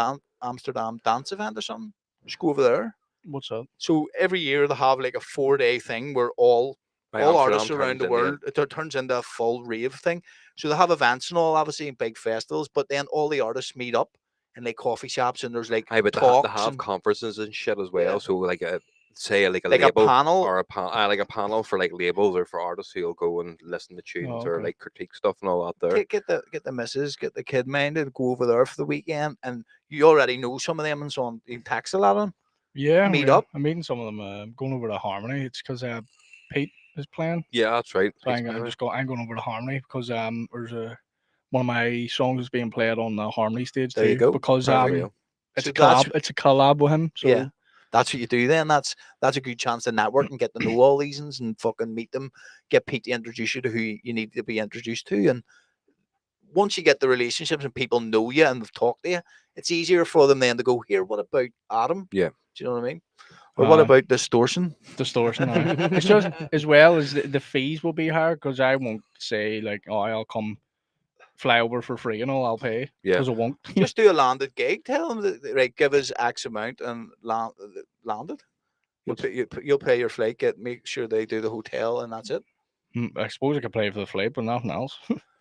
dance event or something. Just go over there. What's that? So every year they have like a 4-day thing where all artists around the world, it turns into a full rave thing. So they have events and all, obviously, in big festivals, but then all the artists meet up in like coffee shops and there's like talks. They have conferences and shit as well. Yeah. So like a label a panel or a panel for like labels or for artists who'll go and listen to tunes or like critique stuff and all that there. Get the missus, get the kid minded, go over there for the weekend, and you already know some of them and so on. You text a lot of them. Yeah, meet up. I'm meeting some of them. Going over to Harmony. It's because Pete is playing. Yeah, that's right. So I'm going over to Harmony because there's one of my songs is being played on the Harmony stage there too. You go. Because it's a collab. It's a collab with him. So yeah, that's what you do. Then that's a good chance to network and get to know all these and fucking meet them. Get Pete to introduce you to who you need to be introduced to, and once you get the relationships and people know you and they've talked to you, it's easier for them then to go, here, what about Adam? Yeah. Do you know what I mean? Or what about distortion? It's just as well as the fees will be higher because I won't say like, oh, I'll come fly over for free and all, I'll pay. Yeah. Because I won't. Just do a landed gig. Tell them that, right, give us X amount and landed. You'll pay your flight, make sure they do the hotel and that's it. I suppose I could play for the flight, but nothing else.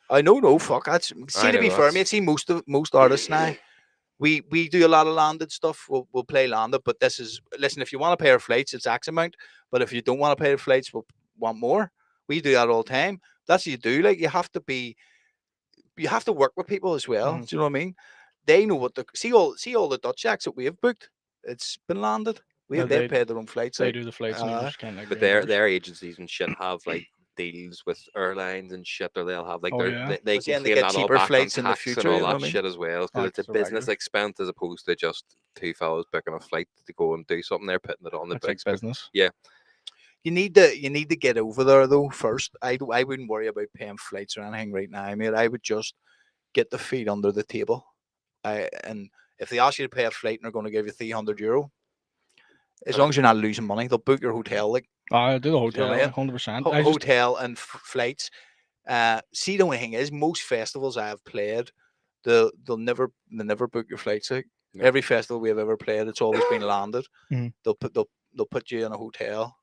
I know, no, fuck. To be fair, mate, see most artists now, we do a lot of landed stuff. We'll play landed, but listen, if you want to pay our flights, it's X amount. But if you don't want to pay the flights, we'll want more. We do that all the time. That's what you do. Like you have to work with people as well. Do you know what I mean? They know what see all the Dutch acts that we have booked. It's been landed. They pay their own flights. They do the flights, and you just can't. But their agencies and shit have like deals with airlines and shit, or they'll have like they can claim get that cheaper all flights in the tax future and all that shit as well, because it's a business expense as opposed to just two fellas booking a flight to go and do something. They're putting it on the big business. Yeah, you need to get over there though first. I wouldn't worry about paying flights or anything right now. I mean, I would just get the feet under the table. And if they ask you to pay a flight and they're going to give you €300, As long as you're not losing money, they'll book your hotel. Like I do the hotel, 100%. Hotel and flights. See, the only thing is, most festivals I have played, they'll never book your flights. Like every festival we have ever played, it's always been landed. They'll put you in a hotel,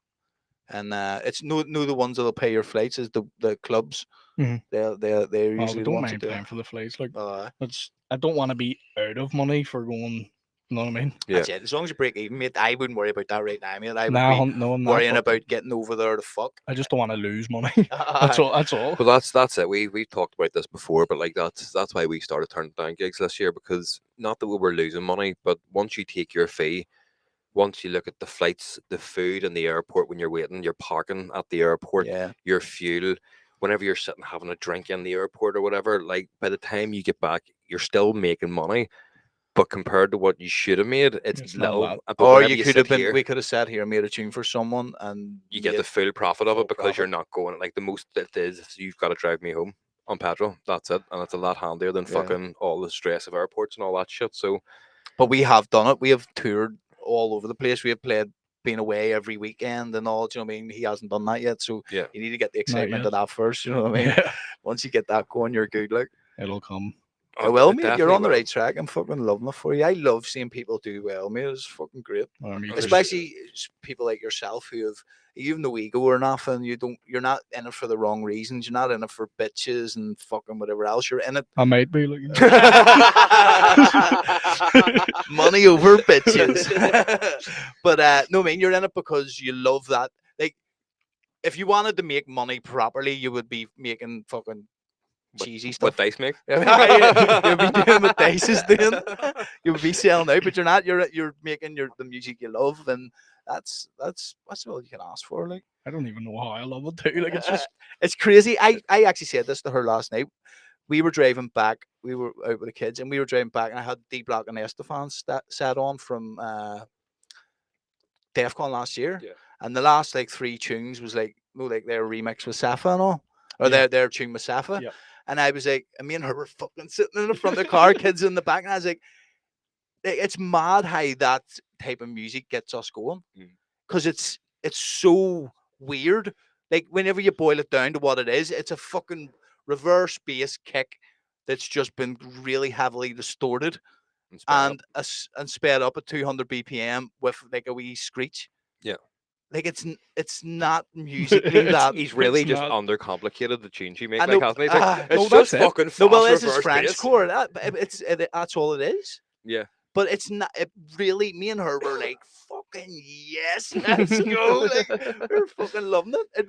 and it's no the ones that'll pay your flights is the clubs. They're usually don't mind paying for the flights. Like I don't want to be out of money for going. You know what I mean? Yeah. That's it. As long as you break even, mate, I wouldn't worry about that right now, mate. I would be worrying about getting over there to fuck. I just don't want to lose money. That's all. Well, that's it. We've talked about this before, but like that's why we started turning down gigs this year, because not that we were losing money, but once you take your fee, once you look at the flights, the food in the airport when you're waiting, your parking at the airport, your fuel, whenever you're sitting having a drink in the airport or whatever, like by the time you get back, you're still making money. But compared to what you should have made, it's little. Or you could have been. We could have sat here and made a tune for someone, and you get the full profit of it because you're not going. Like the most it is, you've got to drive me home on petrol. That's it, and it's a lot handier than fucking all the stress of airports and all that shit. So, but we have done it. We have toured all over the place. We have been away every weekend and all. Do you know what I mean? He hasn't done that yet, so you need to get the excitement of that first. You know what I mean? Once you get that going, you're good. Like it'll come. Oh, well, mate, you're on the right track. I'm fucking loving it for you. I love seeing people do well, mate. It's fucking great. Especially people like yourself who have, you have no ego or nothing. You're not in it for the wrong reasons. You're not in it for bitches and fucking whatever else. You're in it. I might be looking. Money over bitches. But no, I mean, you're in it because you love that. Like, if you wanted to make money properly, you would be making fucking cheesy stuff. What Dice make? You'll be doing what Dice is doing. You'll be selling out, but you're not. You're making the music you love, and that's all you can ask for. Like, I don't even know how I love it too. Like, it's just it's crazy. I actually said this to her last night. We were driving back. We were out with the kids, and we were driving back, and I had D Block and Estefan sat on from DEFCON last year, and the last like 3 tunes was like their remix with Safa and all, or their tune with Safa. And I was like, and me and her were fucking sitting in the front of the car, kids in the back, and I was like, it's mad how that type of music gets us going, because it's so weird. Like, whenever you boil it down to what it is, it's a fucking reverse bass kick that's just been really heavily distorted and sped up at 200 BPM with like a wee screech. Yeah. Like, it's not musically that. He's really just undercomplicated the tunes you make. Like, hasn't he? It's just fucking fast. No, well, this is French core. That's all it is. Yeah. But it's not. It really. Me and her were like, "Fucking yes, let's go!" Like, we're fucking loving it. It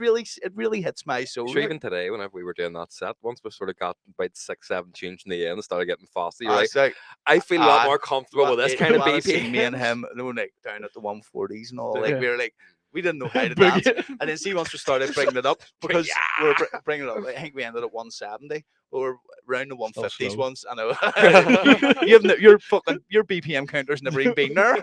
really hits my soul. Sure, even today, whenever we were doing that set, once we sort of got about 6-7 tunes in the end and started getting faster, you're like, I feel a lot more comfortable with this kind of BPM. Me and him, like down at the 140s and all. Like, we were like. We didn't know how to dance, and then see once we started bringing it up, because we were bringing it up. I think we ended at 170. We were around the 150s once. I know your BPM counter's never even been there.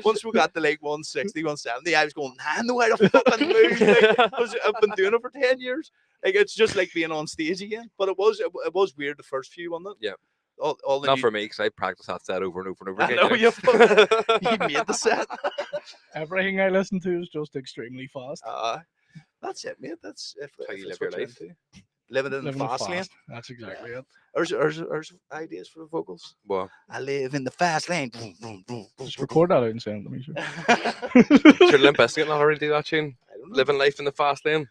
Once we got to like 160, 170, I was going, I know how to fucking move. Like, I've been doing it for 10 years. Like, it's just like being on stage again. But it was weird the first few, wasn't it? Yeah. Not for me, because I practice that set over and over and over again. I know, you made the set. Everything I listen to is just extremely fast. That's it, mate. That's how you live your life. Living in the fast lane. That's exactly it. There's ideas for the vocals. Well, I live in the fast lane. Just record that out and send it to me. Sure. Should Limp Bizkit not already do that tune? Living life in the fast lane.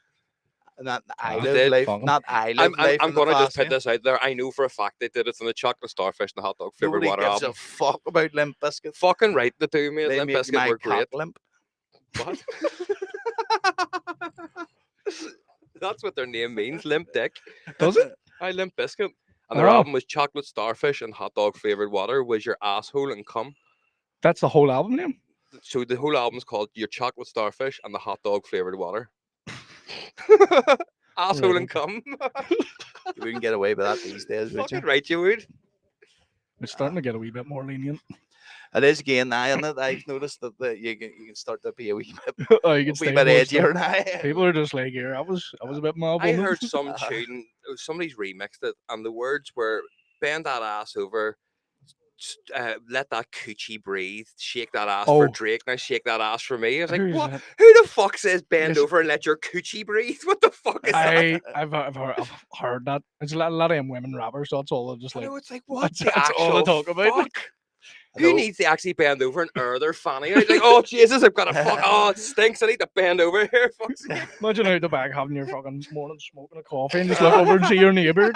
Not I live life. Not I live life. I'm gonna just put this out there. I know for a fact they did it in the chocolate starfish and the hot dog flavored water album. Nobody gives a fuck about Limp Bizkit. Fucking right, the two mate. Limp Bizkit were great. Limp. What? That's what their name means, Limp Dick. Does it? Limp Bizkit. And their album was chocolate starfish and hot dog flavored water. Was your asshole and cum? That's the whole album name. So the whole album's called Your Chocolate Starfish and the Hot Dog Flavored Water. Asshole and cum. You wouldn't get away with that these days, would you? Fucking right, you would. It's starting to get a wee bit more lenient. It is again now, isn't it? I've noticed that you can start to be a wee bit, edgier now. People are just like, here, I was a bit mild. I heard some tune, somebody's remixed it, and the words were, bend that ass over, let that coochie breathe, shake that ass for Drake, now shake that ass for me. I was like, what? Who the fuck says bend over and let your coochie breathe? What the fuck is that? I've heard that. It's a lot of them women rappers, so that's all they're just like. It's like, what the actual all talk about? Fuck? Who needs to actually bend over and air their fanny out? Like, oh Jesus, I've got to fuck. Oh, it stinks. I need to bend over here. Fuck's sake. Imagine out the back having your fucking morning smoking a coffee and just look over and see your neighbours.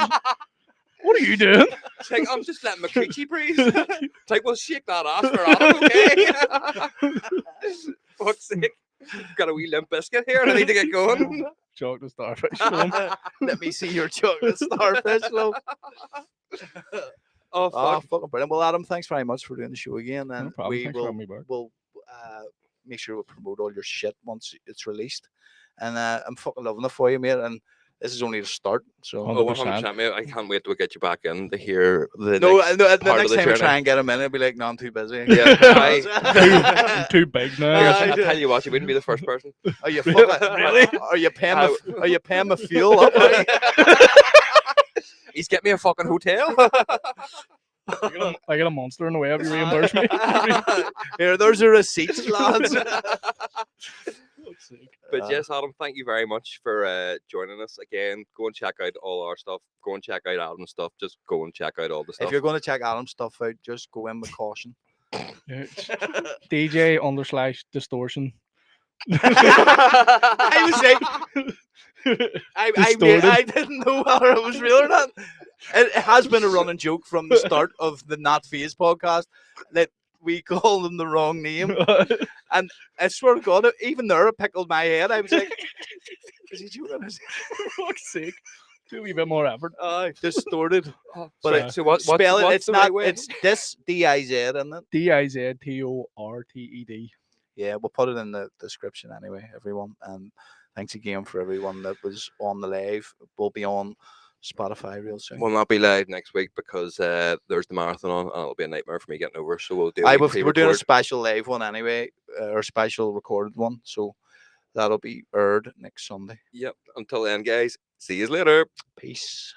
What are you doing? It's like, I'm just letting my coochie breathe. It's like, well, shake that ass for Adam, okay? Fuck's sake. Got a wee limp biscuit here and I need to get going. Chocolate starfish. Let me see your chocolate starfish, love. Oh, fucking brilliant. Well, Adam, thanks very much for doing the show again. And no problem. we'll make sure we promote all your shit once it's released. And I'm fucking loving it for you, mate. And this is only the start. So 100%, mate. I can't wait to get you back in to hear the the next time we try and get him in, I'll be like, no, I'm too busy. Yeah, I'm too big now. I'll tell you what, you wouldn't be the first person. Are you fucking really? Are you paying my fuel up? Right? He's get me a fucking hotel. I get a monster in the way. Have you reimbursed me? Here, there's a receipts, lads. But yes, Adam, thank you very much for joining us again. Go and check out all our stuff. Go and check out Adam's stuff. Just go and check out all the stuff. If you're going to check Adam's stuff out, just go in with caution. DJ_distortion. I was like, I didn't know whether it was real or not. It has been a running joke from the start of the Not Phase podcast that we call them the wrong name. And I swear to God, even there it pickled my head. I was like, is he joking? For fuck's sake. Do a wee bit more effort. Distorted. But so what? Spell it. What's It's not. It's this DIZ, isn't it? DIZTORTED. Yeah, we'll put it in the description anyway, everyone. And thanks again for everyone that was on the live. We'll be on Spotify real soon. We'll not be live next week because there's the marathon on, and it'll be a nightmare for me getting over. So we'll do. We're doing a special live one anyway, or special recorded one. So that'll be aired next Sunday. Yep. Until then, guys. See you later. Peace.